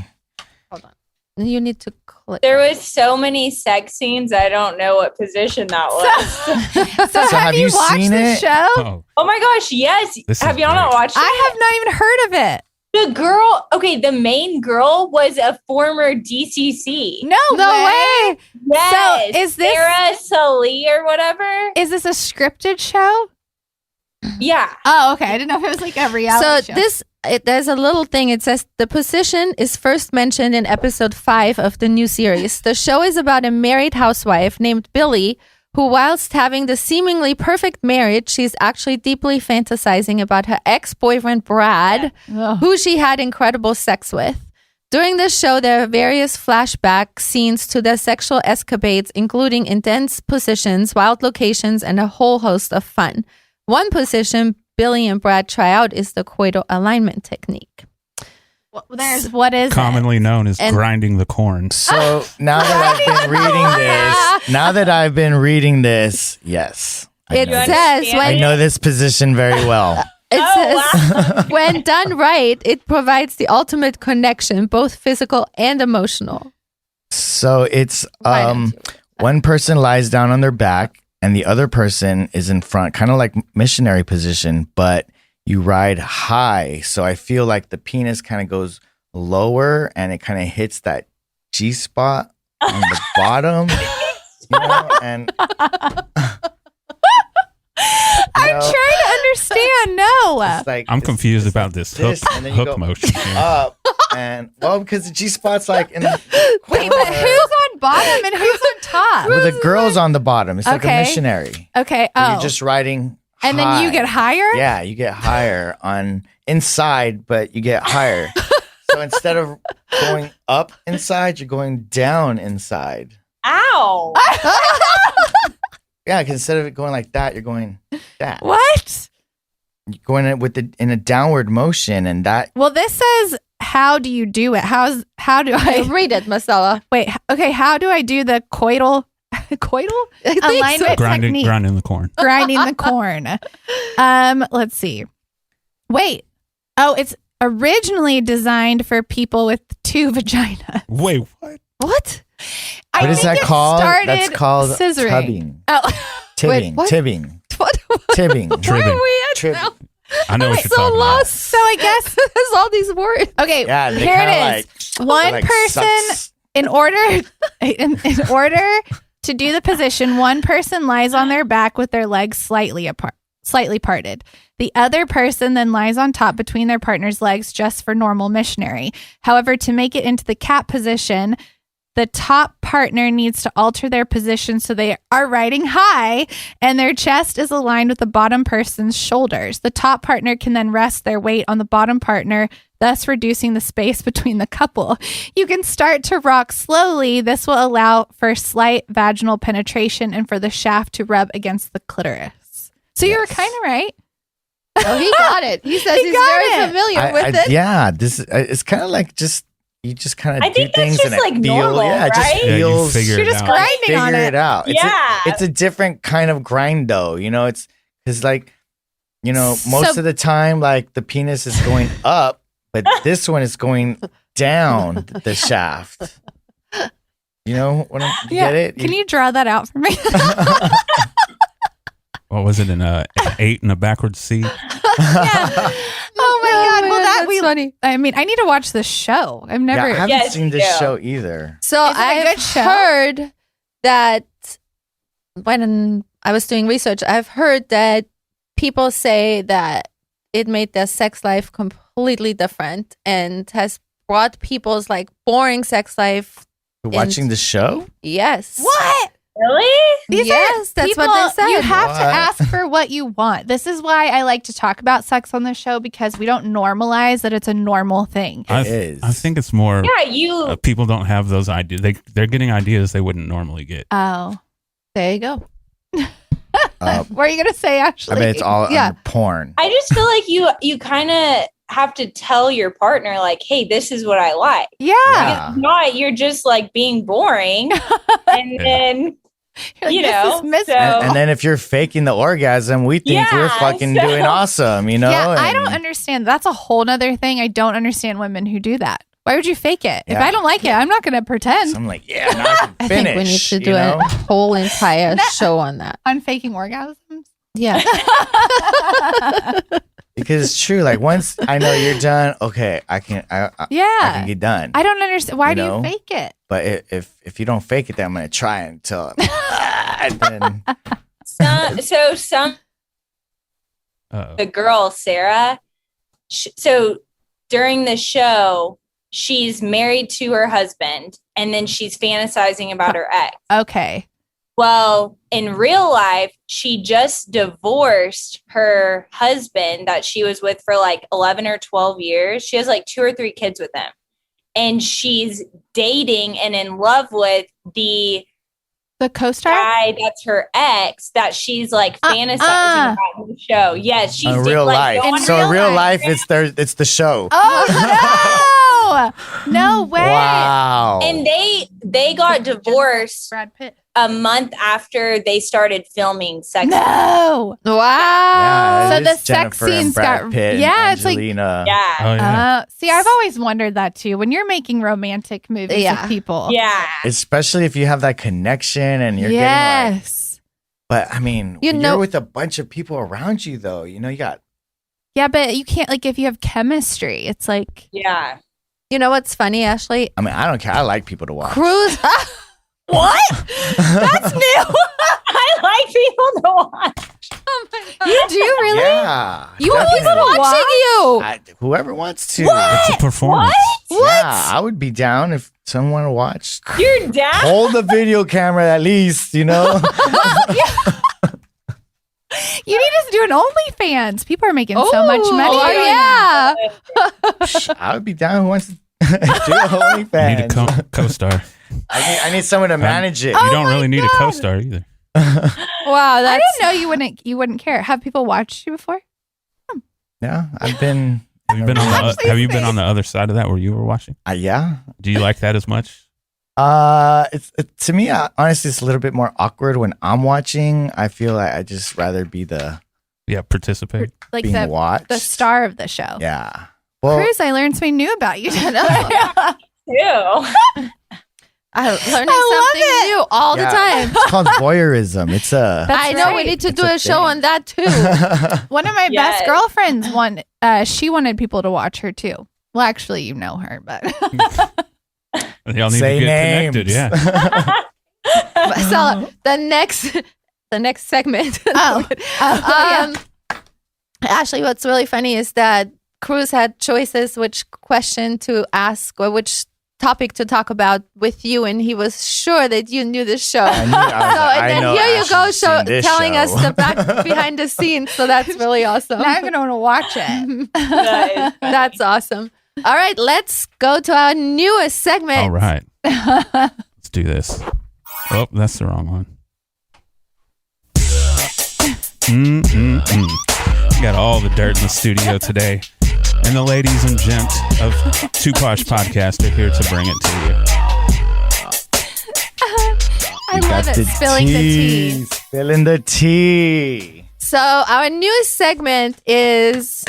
Speaker 1: You need to click.
Speaker 4: There was so many sex scenes. I don't know what position that was.
Speaker 2: So, have you watched
Speaker 3: seen
Speaker 2: the
Speaker 3: it?
Speaker 2: show?
Speaker 5: Oh,
Speaker 4: Oh my gosh, yes.
Speaker 5: This
Speaker 4: Have
Speaker 5: is
Speaker 4: y'all not
Speaker 5: great.
Speaker 4: watched it?
Speaker 2: I have not even heard of it.
Speaker 4: The girl, okay, the main girl was a former DCC.
Speaker 2: No, way.
Speaker 4: Yes.
Speaker 2: So is this-
Speaker 4: Sarah Salee or whatever?
Speaker 2: Is this a scripted show?
Speaker 4: Yeah.
Speaker 2: Oh, okay. I didn't know if it was like a reality
Speaker 1: So
Speaker 2: show.
Speaker 1: there's a little thing. It says the position is first mentioned in episode 5 of the new series. The show is about a married housewife named Billy who, whilst having the seemingly perfect marriage, she's actually deeply fantasizing about her ex-boyfriend Brad,
Speaker 2: Ugh.
Speaker 1: who she had incredible sex with. During this show, there are various flashback scenes to their sexual escapades, including intense positions, wild locations, and a whole host of fun. One position Billy and Brad try out is the coital alignment technique.
Speaker 2: What is
Speaker 5: Commonly known as
Speaker 1: And-
Speaker 5: grinding the corn.
Speaker 3: So now that I've been reading this, yes.
Speaker 1: It
Speaker 3: know this.
Speaker 1: says
Speaker 3: I
Speaker 1: when
Speaker 3: know this position very well.
Speaker 1: says when done right, it provides the ultimate connection, both physical and emotional.
Speaker 3: So it's
Speaker 1: Why don't you?
Speaker 3: one person lies down on their back and the other person is in front, kind of like missionary position, but you ride high. So I feel like the penis kind of goes lower and it kind of hits that G spot on the bottom. You know, and
Speaker 2: I'm trying to understand. No.
Speaker 3: it's like
Speaker 5: I'm
Speaker 3: it's-
Speaker 5: confused
Speaker 3: it's
Speaker 5: about this hook,
Speaker 3: and then you go
Speaker 5: hook motion here.
Speaker 3: up and because the G spot's like in the
Speaker 2: Wait, but
Speaker 3: corner.
Speaker 2: who's on bottom and who's on top?
Speaker 3: Well, the girl's on the bottom. It's like a
Speaker 2: Okay.
Speaker 3: missionary.
Speaker 2: Okay.
Speaker 3: But
Speaker 2: Oh.
Speaker 3: You're just riding
Speaker 2: and then you
Speaker 3: high.
Speaker 2: get higher?
Speaker 3: Yeah, you get higher on inside, but you get higher. So instead of going up inside, you're going down inside.
Speaker 4: Ow.
Speaker 3: Yeah, because instead of it going like that, you're going that.
Speaker 2: What?
Speaker 3: You're going in a downward motion, and that
Speaker 2: Well, this says, how do you do it? How do I
Speaker 1: Read it, Marcella.
Speaker 2: wait? Okay, how do I do the coital
Speaker 1: I think
Speaker 2: alignment
Speaker 5: grinding
Speaker 2: technique?
Speaker 5: the corn.
Speaker 2: Grinding the corn. Let's see. Wait. Oh, it's originally designed for people with 2 vaginas.
Speaker 5: Wait, what?
Speaker 1: What?
Speaker 2: I
Speaker 3: what is
Speaker 2: think
Speaker 3: that
Speaker 2: it
Speaker 3: called? That's
Speaker 2: started
Speaker 3: called
Speaker 2: scissoring.
Speaker 3: tubbing.
Speaker 2: Oh,
Speaker 3: Tibbing.
Speaker 1: what?
Speaker 3: Tibbing.
Speaker 1: What?
Speaker 3: Tibbing.
Speaker 1: Where are
Speaker 5: Tribbing.
Speaker 1: we at
Speaker 3: Tribbing.
Speaker 1: now?
Speaker 5: I know
Speaker 1: I'm
Speaker 5: what you're
Speaker 1: so
Speaker 5: talking
Speaker 1: lost.
Speaker 2: so I guess
Speaker 1: There's all these words.
Speaker 2: okay.
Speaker 3: Yeah, they
Speaker 2: here
Speaker 3: kinda
Speaker 2: it is. One
Speaker 3: like
Speaker 2: person
Speaker 3: sucks.
Speaker 2: in order to do the position, one person lies on their back with their legs slightly parted. The other person then lies on top between their partner's legs just for normal missionary. However, to make it into the cat position, the top partner needs to alter their position so they are riding high and their chest is aligned with the bottom person's shoulders. The top partner can then rest their weight on the bottom partner, thus reducing the space between the couple. You can start to rock slowly. This will allow for slight vaginal penetration and for the shaft to rub against the clitoris. So you were
Speaker 3: Yes.
Speaker 2: kind of right.
Speaker 1: Oh, he got it. He says
Speaker 2: He
Speaker 1: he's
Speaker 2: got
Speaker 1: very
Speaker 2: it.
Speaker 1: familiar with it.
Speaker 3: Yeah, this it's kind of like you just kind of
Speaker 4: I
Speaker 3: do
Speaker 4: think that's
Speaker 3: things
Speaker 4: just
Speaker 3: and it
Speaker 4: like
Speaker 3: feels,
Speaker 4: normal,
Speaker 3: yeah, it just
Speaker 4: right?
Speaker 5: Yeah, you
Speaker 3: feels.
Speaker 5: figure
Speaker 2: You're
Speaker 5: it
Speaker 2: just
Speaker 5: out.
Speaker 2: grinding on
Speaker 3: Figure
Speaker 2: it.
Speaker 3: it out.
Speaker 4: Yeah.
Speaker 3: It's a different kind of grind though. You know, it's because like, you know, most
Speaker 2: So-
Speaker 3: of the time, like the penis is going up, but this one is going down the shaft. You know what I'm
Speaker 2: Yeah.
Speaker 3: get it?
Speaker 2: Can you draw that out for me?
Speaker 5: What was it? An 8 in a backwards C?
Speaker 2: Oh my God. Well,
Speaker 1: that's funny.
Speaker 2: I mean, I need to watch this show. I've
Speaker 3: Yeah,
Speaker 2: never.
Speaker 3: I haven't
Speaker 4: Yes,
Speaker 3: seen
Speaker 4: you
Speaker 3: this
Speaker 4: do.
Speaker 3: show either.
Speaker 1: So
Speaker 2: Is it a
Speaker 1: I've
Speaker 2: good show?
Speaker 1: heard that when I was doing research, I've heard that people say that it made their sex life completely different and has brought people's like boring sex life.
Speaker 3: Watching the show?
Speaker 1: Yes.
Speaker 2: What?
Speaker 4: Really?
Speaker 2: Yes,
Speaker 1: that's what they said.
Speaker 2: You have to
Speaker 3: What?
Speaker 2: ask for what you want. This is why I like to talk about sex on the show because we don't normalize that it's a normal thing.
Speaker 5: I,
Speaker 3: It is.
Speaker 5: I think it's more
Speaker 4: Yeah, you.
Speaker 5: people don't have those ideas. They're getting ideas they wouldn't normally get.
Speaker 2: Oh,
Speaker 1: There you go.
Speaker 3: Uh,
Speaker 2: what are you gonna say,
Speaker 3: I
Speaker 2: Ashley?
Speaker 3: bet it's all
Speaker 1: Yeah.
Speaker 3: under porn.
Speaker 4: I just feel like you kind of have to tell your partner like, "Hey, this is what I like."
Speaker 2: Yeah.
Speaker 3: Yeah.
Speaker 4: If not, you're just like being boring, and
Speaker 5: Yeah.
Speaker 4: then
Speaker 2: You're like,
Speaker 4: you
Speaker 2: this
Speaker 4: know,
Speaker 2: is miserable.
Speaker 4: so-
Speaker 3: And then if you're faking the orgasm, we think we're
Speaker 4: Yeah,
Speaker 3: fucking
Speaker 4: so-
Speaker 3: doing awesome, you know?
Speaker 2: yeah, I don't
Speaker 3: And-
Speaker 2: understand. That's a whole nother thing. I don't understand women who do that. Why would you fake it? If
Speaker 3: Yeah.
Speaker 2: I don't like it, I'm not going to pretend
Speaker 3: So I'm like, yeah, now I can
Speaker 1: I
Speaker 3: finish.
Speaker 1: think we need to
Speaker 3: you
Speaker 1: do
Speaker 3: know?
Speaker 1: a whole entire show on that.
Speaker 2: on faking orgasms.
Speaker 1: Yeah.
Speaker 3: Because it's true. Like once I know you're done, okay, I can
Speaker 2: Yeah.
Speaker 3: get done.
Speaker 2: I don't understand. Why
Speaker 3: You
Speaker 2: do
Speaker 3: know?
Speaker 2: you fake it?
Speaker 3: But if you don't fake it, then I'm gonna try until then
Speaker 4: some
Speaker 5: Uh-oh.
Speaker 4: the girl Sarah. So during the show, she's married to her husband, and then she's fantasizing about her ex.
Speaker 2: Okay.
Speaker 4: Well, in real life, she just divorced her husband that she was with for like 11 or 12 years. She has like 2 or 3 kids with him. And she's dating and in love with the
Speaker 2: The co-star?
Speaker 4: guy that's her ex that she's like fantasizing about in the show. Yes, she's
Speaker 3: In real life.
Speaker 2: In
Speaker 3: So in
Speaker 2: real
Speaker 3: real
Speaker 2: life.
Speaker 3: life, it's the show.
Speaker 2: Oh no! No way!
Speaker 3: Wow.
Speaker 4: And they got divorced
Speaker 2: Brad Pitt.
Speaker 4: a month after they started filming Sex.
Speaker 2: No.
Speaker 1: Wow.
Speaker 3: Yeah,
Speaker 2: So
Speaker 3: it
Speaker 2: the
Speaker 3: is
Speaker 2: sex
Speaker 3: Jennifer and
Speaker 2: scenes
Speaker 3: Brad
Speaker 2: got-
Speaker 3: Pitt and
Speaker 2: yeah, it's like-
Speaker 3: Angelina.
Speaker 4: Yeah.
Speaker 5: Oh yeah.
Speaker 2: See, I've always wondered that too. When you're making romantic movies
Speaker 1: Yeah.
Speaker 2: with people.
Speaker 4: Yeah.
Speaker 3: Especially if you have that connection and you're getting like,
Speaker 2: Yes.
Speaker 3: but I mean,
Speaker 1: You
Speaker 3: you're
Speaker 1: know-
Speaker 3: with a bunch of people around you though. You know, you got
Speaker 2: Yeah, but you can't like if you have chemistry. It's like
Speaker 4: Yeah.
Speaker 1: You know what's funny, Ashley?
Speaker 3: I mean, I don't care. I like people to watch.
Speaker 1: Cruz.
Speaker 2: what? That's new.
Speaker 4: I like people to watch.
Speaker 1: Oh my God.
Speaker 2: You do really?
Speaker 3: Yeah.
Speaker 1: You
Speaker 3: definitely.
Speaker 1: people watching you.
Speaker 3: Whoever wants to.
Speaker 5: It's a performance.
Speaker 3: Yeah, I would be down if someone wanted to watch.
Speaker 4: You're down?
Speaker 3: Hold the video camera at least, you know?
Speaker 2: You need to do an OnlyFans. People are making so much
Speaker 1: Ooh,
Speaker 2: money.
Speaker 1: Oh, yeah.
Speaker 3: I would be down. Who wants to do a
Speaker 5: You
Speaker 3: OnlyFans?
Speaker 5: need a co-star.
Speaker 3: I need someone to manage it.
Speaker 5: You don't really need a co-star either.
Speaker 1: Wow.
Speaker 2: I
Speaker 1: That's
Speaker 2: didn't know you wouldn't care. Have people watched you before?
Speaker 3: Yeah, I've been.
Speaker 5: Have you been
Speaker 2: Actually,
Speaker 5: have you been on the other side of that where you were watching?
Speaker 3: Yeah.
Speaker 5: Do you like that as much?
Speaker 3: To me, honestly, it's a little bit more awkward when I'm watching. I feel like I just rather be the
Speaker 5: Yeah, participate.
Speaker 2: Like
Speaker 3: being watched.
Speaker 2: the star of the show.
Speaker 3: Yeah. Well,
Speaker 2: Cruz, I learned something new about you.
Speaker 4: Ew.
Speaker 1: I'm learning
Speaker 2: I love
Speaker 1: something new all the
Speaker 3: yeah,
Speaker 1: time.
Speaker 3: It's called voyeurism. It's a.
Speaker 2: That's
Speaker 1: I know we
Speaker 2: right.
Speaker 1: need to
Speaker 3: It's
Speaker 1: do
Speaker 3: a
Speaker 1: a show
Speaker 3: thing.
Speaker 1: on that too.
Speaker 2: One of my
Speaker 4: Yes.
Speaker 2: best girlfriends she wanted people to watch her too. Well, actually, you know her, but
Speaker 5: Y'all need
Speaker 3: Say
Speaker 5: to get
Speaker 3: names.
Speaker 5: connected. Yeah.
Speaker 1: So the next segment.
Speaker 2: yeah.
Speaker 1: Ashley, what's really funny is that Cruz had choices which question to ask or which topic to talk about with you, and he was sure that you knew the show.
Speaker 3: I knew- I was like, I
Speaker 1: and then
Speaker 3: know
Speaker 1: here you go,
Speaker 3: Ashley's seen this
Speaker 1: telling
Speaker 3: show.
Speaker 1: us the back behind the scenes. So that's really awesome.
Speaker 2: now I'm going to want to watch it.
Speaker 4: Nice.
Speaker 1: That's awesome. All right, let's go to our newest segment.
Speaker 5: All right. Let's do this. Oh, that's the wrong one. Got all the dirt in the studio today. And the ladies and gents of Two Posh Podcast are here to bring it to you.
Speaker 2: I love it. Spilling the tea.
Speaker 3: Spilling the tea.
Speaker 1: So our newest segment is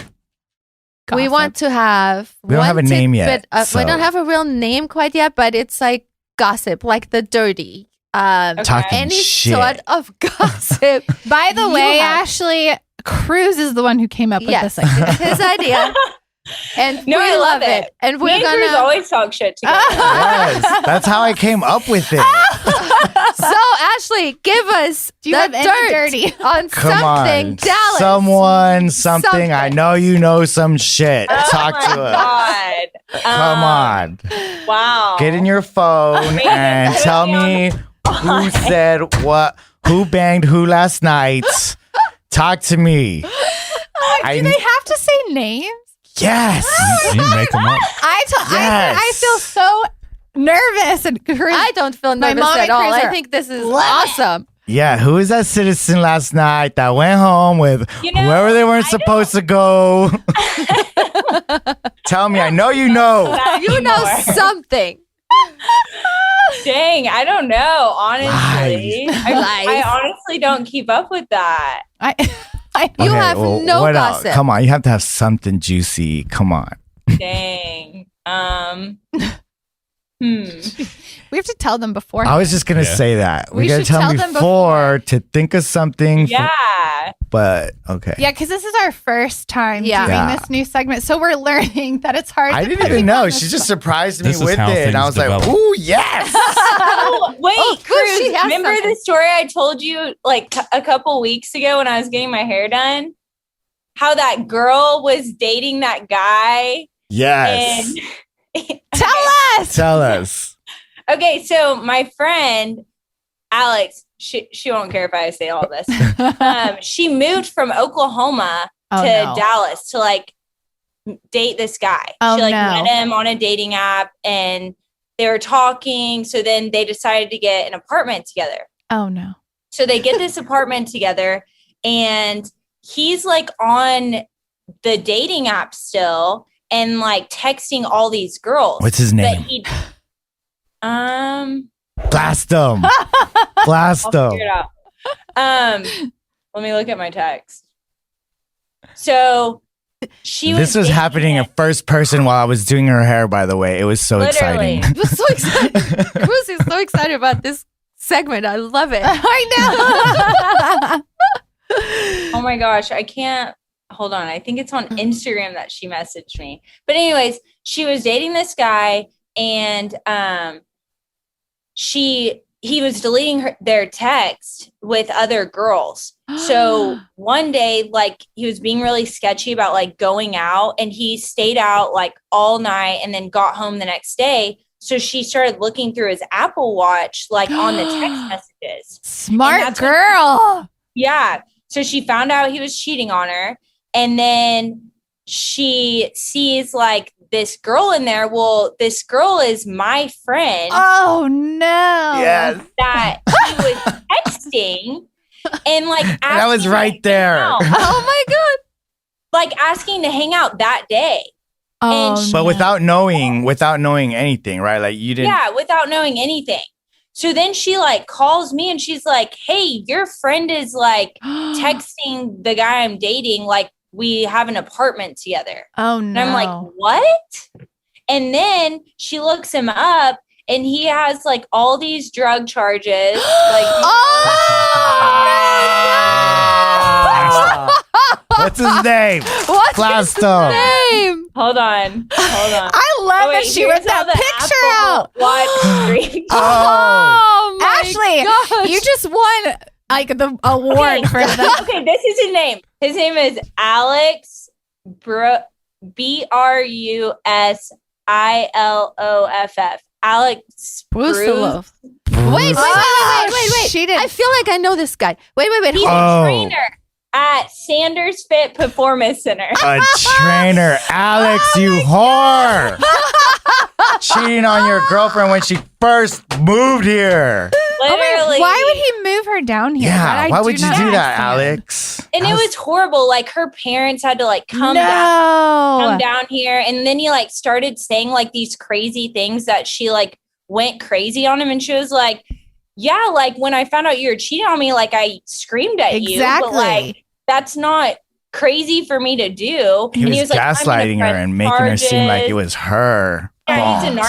Speaker 1: we
Speaker 2: Gossip.
Speaker 1: want to have
Speaker 3: We don't have a name yet,
Speaker 1: We
Speaker 3: so-
Speaker 1: don't have a real name quite yet, but it's like gossip, like the dirty.
Speaker 3: Talking
Speaker 1: Any
Speaker 3: shit.
Speaker 1: sort of gossip.
Speaker 2: By the
Speaker 1: You
Speaker 2: way,
Speaker 1: have-
Speaker 2: Ashley, Cruz is the one who came up with
Speaker 1: Yes,
Speaker 2: this idea.
Speaker 1: his idea. And
Speaker 4: No,
Speaker 1: we
Speaker 4: I love it.
Speaker 1: And
Speaker 4: Me
Speaker 1: we're
Speaker 4: and Cruz
Speaker 1: gonna.
Speaker 4: always talk shit together.
Speaker 3: Yes, that's how I came up with it.
Speaker 1: So Ashley, give us
Speaker 2: Do you
Speaker 1: the
Speaker 2: have any
Speaker 1: dirt
Speaker 2: dirty?
Speaker 1: on
Speaker 3: Come
Speaker 1: something,
Speaker 3: on.
Speaker 1: Dallas.
Speaker 3: Someone, something.
Speaker 1: Something.
Speaker 3: I know you know some shit. Talk
Speaker 4: Oh my
Speaker 3: to us.
Speaker 4: God.
Speaker 3: Come on.
Speaker 4: Wow.
Speaker 3: Get in your phone
Speaker 4: Wait,
Speaker 3: and
Speaker 4: put
Speaker 3: tell
Speaker 4: me
Speaker 3: me who said what, who banged who last night. Talk to me.
Speaker 2: Do they have to say names?
Speaker 3: Yes.
Speaker 5: You make them up.
Speaker 3: Yes.
Speaker 2: I feel so nervous and Cruz.
Speaker 1: I don't feel
Speaker 2: My
Speaker 1: nervous
Speaker 2: mom
Speaker 1: at
Speaker 2: and
Speaker 1: all.
Speaker 2: Cruz
Speaker 1: I
Speaker 2: are
Speaker 1: think this is
Speaker 2: loving it.
Speaker 1: awesome.
Speaker 3: Yeah, who is that citizen last night that went home with
Speaker 4: You know,
Speaker 3: whoever they weren't
Speaker 4: I
Speaker 3: supposed to go? Tell me, I know you know.
Speaker 4: Not
Speaker 1: You know
Speaker 4: anymore.
Speaker 1: something.
Speaker 4: Dang, I don't know. Honestly,
Speaker 1: Lies.
Speaker 4: I honestly don't keep up with that.
Speaker 2: I
Speaker 1: You have no
Speaker 3: what else?
Speaker 1: gossip.
Speaker 3: Come on, you have to have something juicy. Come on.
Speaker 4: Dang.
Speaker 2: we have to tell them before.
Speaker 3: I was just gonna
Speaker 5: Yeah.
Speaker 3: say that.
Speaker 2: We
Speaker 3: We gotta
Speaker 2: should
Speaker 3: tell
Speaker 2: tell
Speaker 3: them
Speaker 2: them
Speaker 3: before to think of something.
Speaker 4: Yeah.
Speaker 3: But okay.
Speaker 2: Yeah, because this is our first time
Speaker 1: Yeah.
Speaker 2: doing
Speaker 3: Yeah.
Speaker 2: this new segment, so we're learning that it's hard.
Speaker 3: I
Speaker 2: to
Speaker 3: didn't
Speaker 2: put
Speaker 3: even
Speaker 2: people on
Speaker 3: know.
Speaker 2: the
Speaker 3: She just
Speaker 2: spot.
Speaker 3: surprised me
Speaker 5: This is
Speaker 3: with
Speaker 5: how
Speaker 3: it, and I was
Speaker 5: things
Speaker 3: like,
Speaker 5: develop.
Speaker 3: "Ooh, yes!"
Speaker 4: Oh, wait,
Speaker 1: Oh,
Speaker 4: Cruz,
Speaker 1: she has
Speaker 4: remember
Speaker 1: something.
Speaker 4: the story I told you like a couple weeks ago when I was getting my hair done? How that girl was dating that guy?
Speaker 3: Yes.
Speaker 4: And
Speaker 2: Tell us.
Speaker 3: Tell us.
Speaker 4: okay, so my friend Alex, she won't care if I say all this. She moved from Oklahoma
Speaker 2: Oh,
Speaker 4: to
Speaker 2: no.
Speaker 4: Dallas to like date this guy.
Speaker 2: Oh,
Speaker 4: she like
Speaker 2: no.
Speaker 4: met him on a dating app and they were talking. So then they decided to get an apartment together.
Speaker 2: Oh, no.
Speaker 4: So they get this apartment together, and he's like on the dating app still and like texting all these girls.
Speaker 3: What's his name? Blast him. Blast
Speaker 4: I'll
Speaker 3: him.
Speaker 4: figure it out. Let me look at my text. So
Speaker 3: This was happening in first person while I was doing her hair, by the way. It was so
Speaker 4: Literally.
Speaker 3: exciting.
Speaker 1: I was so excited. Cruz is so excited about this segment. I love it.
Speaker 2: I know.
Speaker 4: Oh my gosh, I can't. Hold on. I think it's on Instagram that she messaged me. But anyways, she was dating this guy, and he was deleting their text with other girls. So one day, like, he was being really sketchy about like going out, and he stayed out like all night and then got home the next day. So she started looking through his Apple Watch, like on the text messages.
Speaker 2: Smart girl.
Speaker 4: Yeah. So she found out he was cheating on her. And then she sees like this girl in there. Well, this girl is my friend.
Speaker 2: Oh, no.
Speaker 3: Yes.
Speaker 4: That he was texting and like asking
Speaker 3: That was right
Speaker 4: to hang
Speaker 3: there.
Speaker 4: out.
Speaker 1: Oh my God.
Speaker 4: Like asking to hang out that day.
Speaker 2: Oh,
Speaker 3: But
Speaker 2: no.
Speaker 3: without knowing anything, right? Like you didn't.
Speaker 4: Yeah, without knowing anything. So then she like calls me and she's like, hey, your friend is like texting the guy I'm dating, like we have an apartment together.
Speaker 2: Oh, no.
Speaker 4: And I'm like, what? And then she looks him up, and he has like all these drug charges. Like,
Speaker 3: What's his name?
Speaker 1: What's
Speaker 3: Blast
Speaker 1: his
Speaker 3: him.
Speaker 1: name?
Speaker 4: hold on.
Speaker 2: I love that she
Speaker 4: here's
Speaker 2: ripped
Speaker 4: how
Speaker 2: that
Speaker 4: the
Speaker 2: picture out.
Speaker 4: Apple Watch screen.
Speaker 1: Oh my
Speaker 2: Ashley,
Speaker 1: gosh.
Speaker 2: you just won like the award for the.
Speaker 4: Okay, this is his name. His name is Alex Brusilloff. Alex
Speaker 1: Brusilloff.
Speaker 2: Wait. She didn't.
Speaker 1: I feel like I know this guy. Wait.
Speaker 4: He's
Speaker 3: Oh.
Speaker 4: a trainer at Sanders Fit Performance Center.
Speaker 3: A trainer. Alex, you whore. Cheating on your girlfriend when she first moved here.
Speaker 4: Literally.
Speaker 2: Why would he move her down here?
Speaker 3: Yeah. Why would you
Speaker 2: not
Speaker 3: do that,
Speaker 2: understand.
Speaker 3: Alex?
Speaker 4: And it was horrible. Like her parents had to like come down here, and then he like started saying like these crazy things that she like went crazy on him, and she was like, yeah, like when I found out you were cheating on me, like I screamed at you, but like that's not crazy for me to do.
Speaker 3: He
Speaker 4: And
Speaker 3: was
Speaker 4: like, I'm
Speaker 3: gaslighting
Speaker 4: gonna
Speaker 3: her
Speaker 4: press
Speaker 3: and making her seem like it
Speaker 4: charges.
Speaker 3: was her.
Speaker 4: Yeah, he's a
Speaker 3: fault.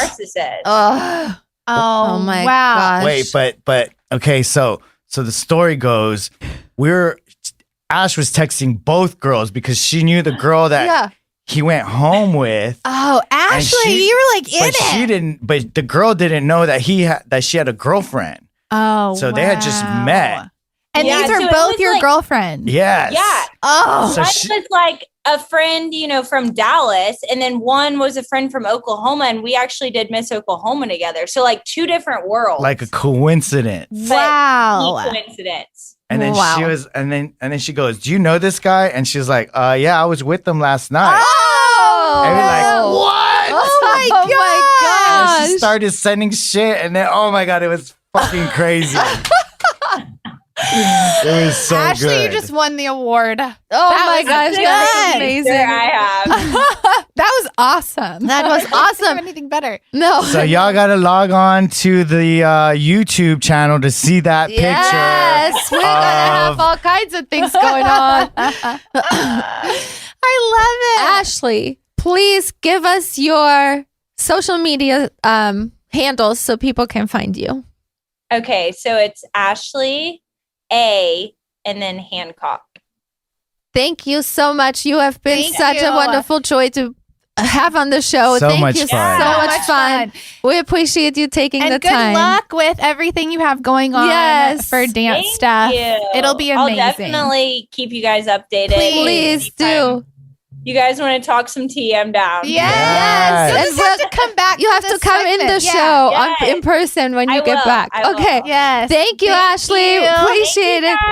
Speaker 4: narcissist.
Speaker 1: Oh my
Speaker 2: wow.
Speaker 1: gosh.
Speaker 3: Wait, but okay, so the story goes, Ash was texting both girls because she knew the girl that he went home with.
Speaker 2: Oh, Ashley,
Speaker 3: she-
Speaker 2: you were like in
Speaker 3: But
Speaker 2: it.
Speaker 3: she didn't. But the girl didn't know that that she had a girlfriend.
Speaker 2: Oh,
Speaker 3: So they had just
Speaker 2: wow.
Speaker 3: met.
Speaker 2: And
Speaker 4: Yeah,
Speaker 2: these
Speaker 4: so
Speaker 2: are
Speaker 4: it
Speaker 2: both
Speaker 4: was
Speaker 2: your
Speaker 4: like-
Speaker 2: girlfriends.
Speaker 3: Yes.
Speaker 4: Yeah.
Speaker 2: Oh,
Speaker 3: So
Speaker 4: One
Speaker 3: she-
Speaker 4: was like a friend, from Dallas, and then one was a friend from Oklahoma, and we actually did Miss Oklahoma together. So like two different worlds.
Speaker 3: Like a coincidence.
Speaker 2: wow.
Speaker 4: Coincidence.
Speaker 3: And then
Speaker 2: Wow.
Speaker 3: she was, and then she goes, "Do you know this guy?" And she was like, "Yeah, I was with them last night."
Speaker 2: Oh,
Speaker 3: And we're like, "What?"
Speaker 2: Oh my
Speaker 1: Oh my
Speaker 3: And she
Speaker 1: gosh.
Speaker 3: started sending shit, and then oh my god, it was fucking crazy. It was so
Speaker 2: Ashley,
Speaker 3: good.
Speaker 2: you just won the award.
Speaker 1: Oh
Speaker 2: That
Speaker 1: my
Speaker 2: was
Speaker 1: gosh,
Speaker 2: good.
Speaker 1: that was amazing.
Speaker 4: Sure, I have.
Speaker 2: That was awesome.
Speaker 1: That was
Speaker 2: I couldn't think of
Speaker 1: awesome.
Speaker 2: anything better.
Speaker 1: No.
Speaker 3: So y'all gotta log on to the YouTube channel to see that
Speaker 1: Yes,
Speaker 3: picture.
Speaker 1: we're gonna have all kinds of things going on.
Speaker 2: I love it.
Speaker 1: Ashley, please give us your social media handles so people can find you.
Speaker 4: Okay, so it's Ashley A and then Hancock.
Speaker 1: Thank you so much. You have been
Speaker 2: Thank
Speaker 1: such
Speaker 2: you.
Speaker 1: a wonderful joy to have on the show.
Speaker 3: So
Speaker 1: Thank
Speaker 3: much
Speaker 1: you
Speaker 3: fun.
Speaker 1: so
Speaker 3: So
Speaker 1: much fun. We appreciate you taking
Speaker 2: And
Speaker 1: the
Speaker 2: good
Speaker 1: time.
Speaker 2: luck with everything you have going on
Speaker 1: Yes.
Speaker 2: for dance
Speaker 4: Thank
Speaker 2: stuff.
Speaker 4: you.
Speaker 2: It'll be
Speaker 4: I'll
Speaker 2: amazing.
Speaker 4: definitely keep you guys updated.
Speaker 1: Please do.
Speaker 4: Anytime you guys want to talk some TM down?
Speaker 2: Yes.
Speaker 3: Yes.
Speaker 2: You
Speaker 1: And
Speaker 2: just have to come back.
Speaker 1: You
Speaker 2: to
Speaker 1: have to
Speaker 2: this
Speaker 1: come in the
Speaker 2: segment.
Speaker 1: show
Speaker 4: Yes.
Speaker 1: in person when you
Speaker 4: I
Speaker 1: get
Speaker 4: will.
Speaker 1: back.
Speaker 4: I will.
Speaker 1: Okay.
Speaker 2: Yes.
Speaker 1: Thank you,
Speaker 2: Thank
Speaker 1: Ashley.
Speaker 2: you.
Speaker 1: Appreciate
Speaker 4: Thank
Speaker 1: it.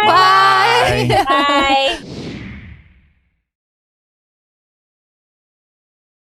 Speaker 4: you,
Speaker 1: Bye.
Speaker 3: guys.
Speaker 4: Bye.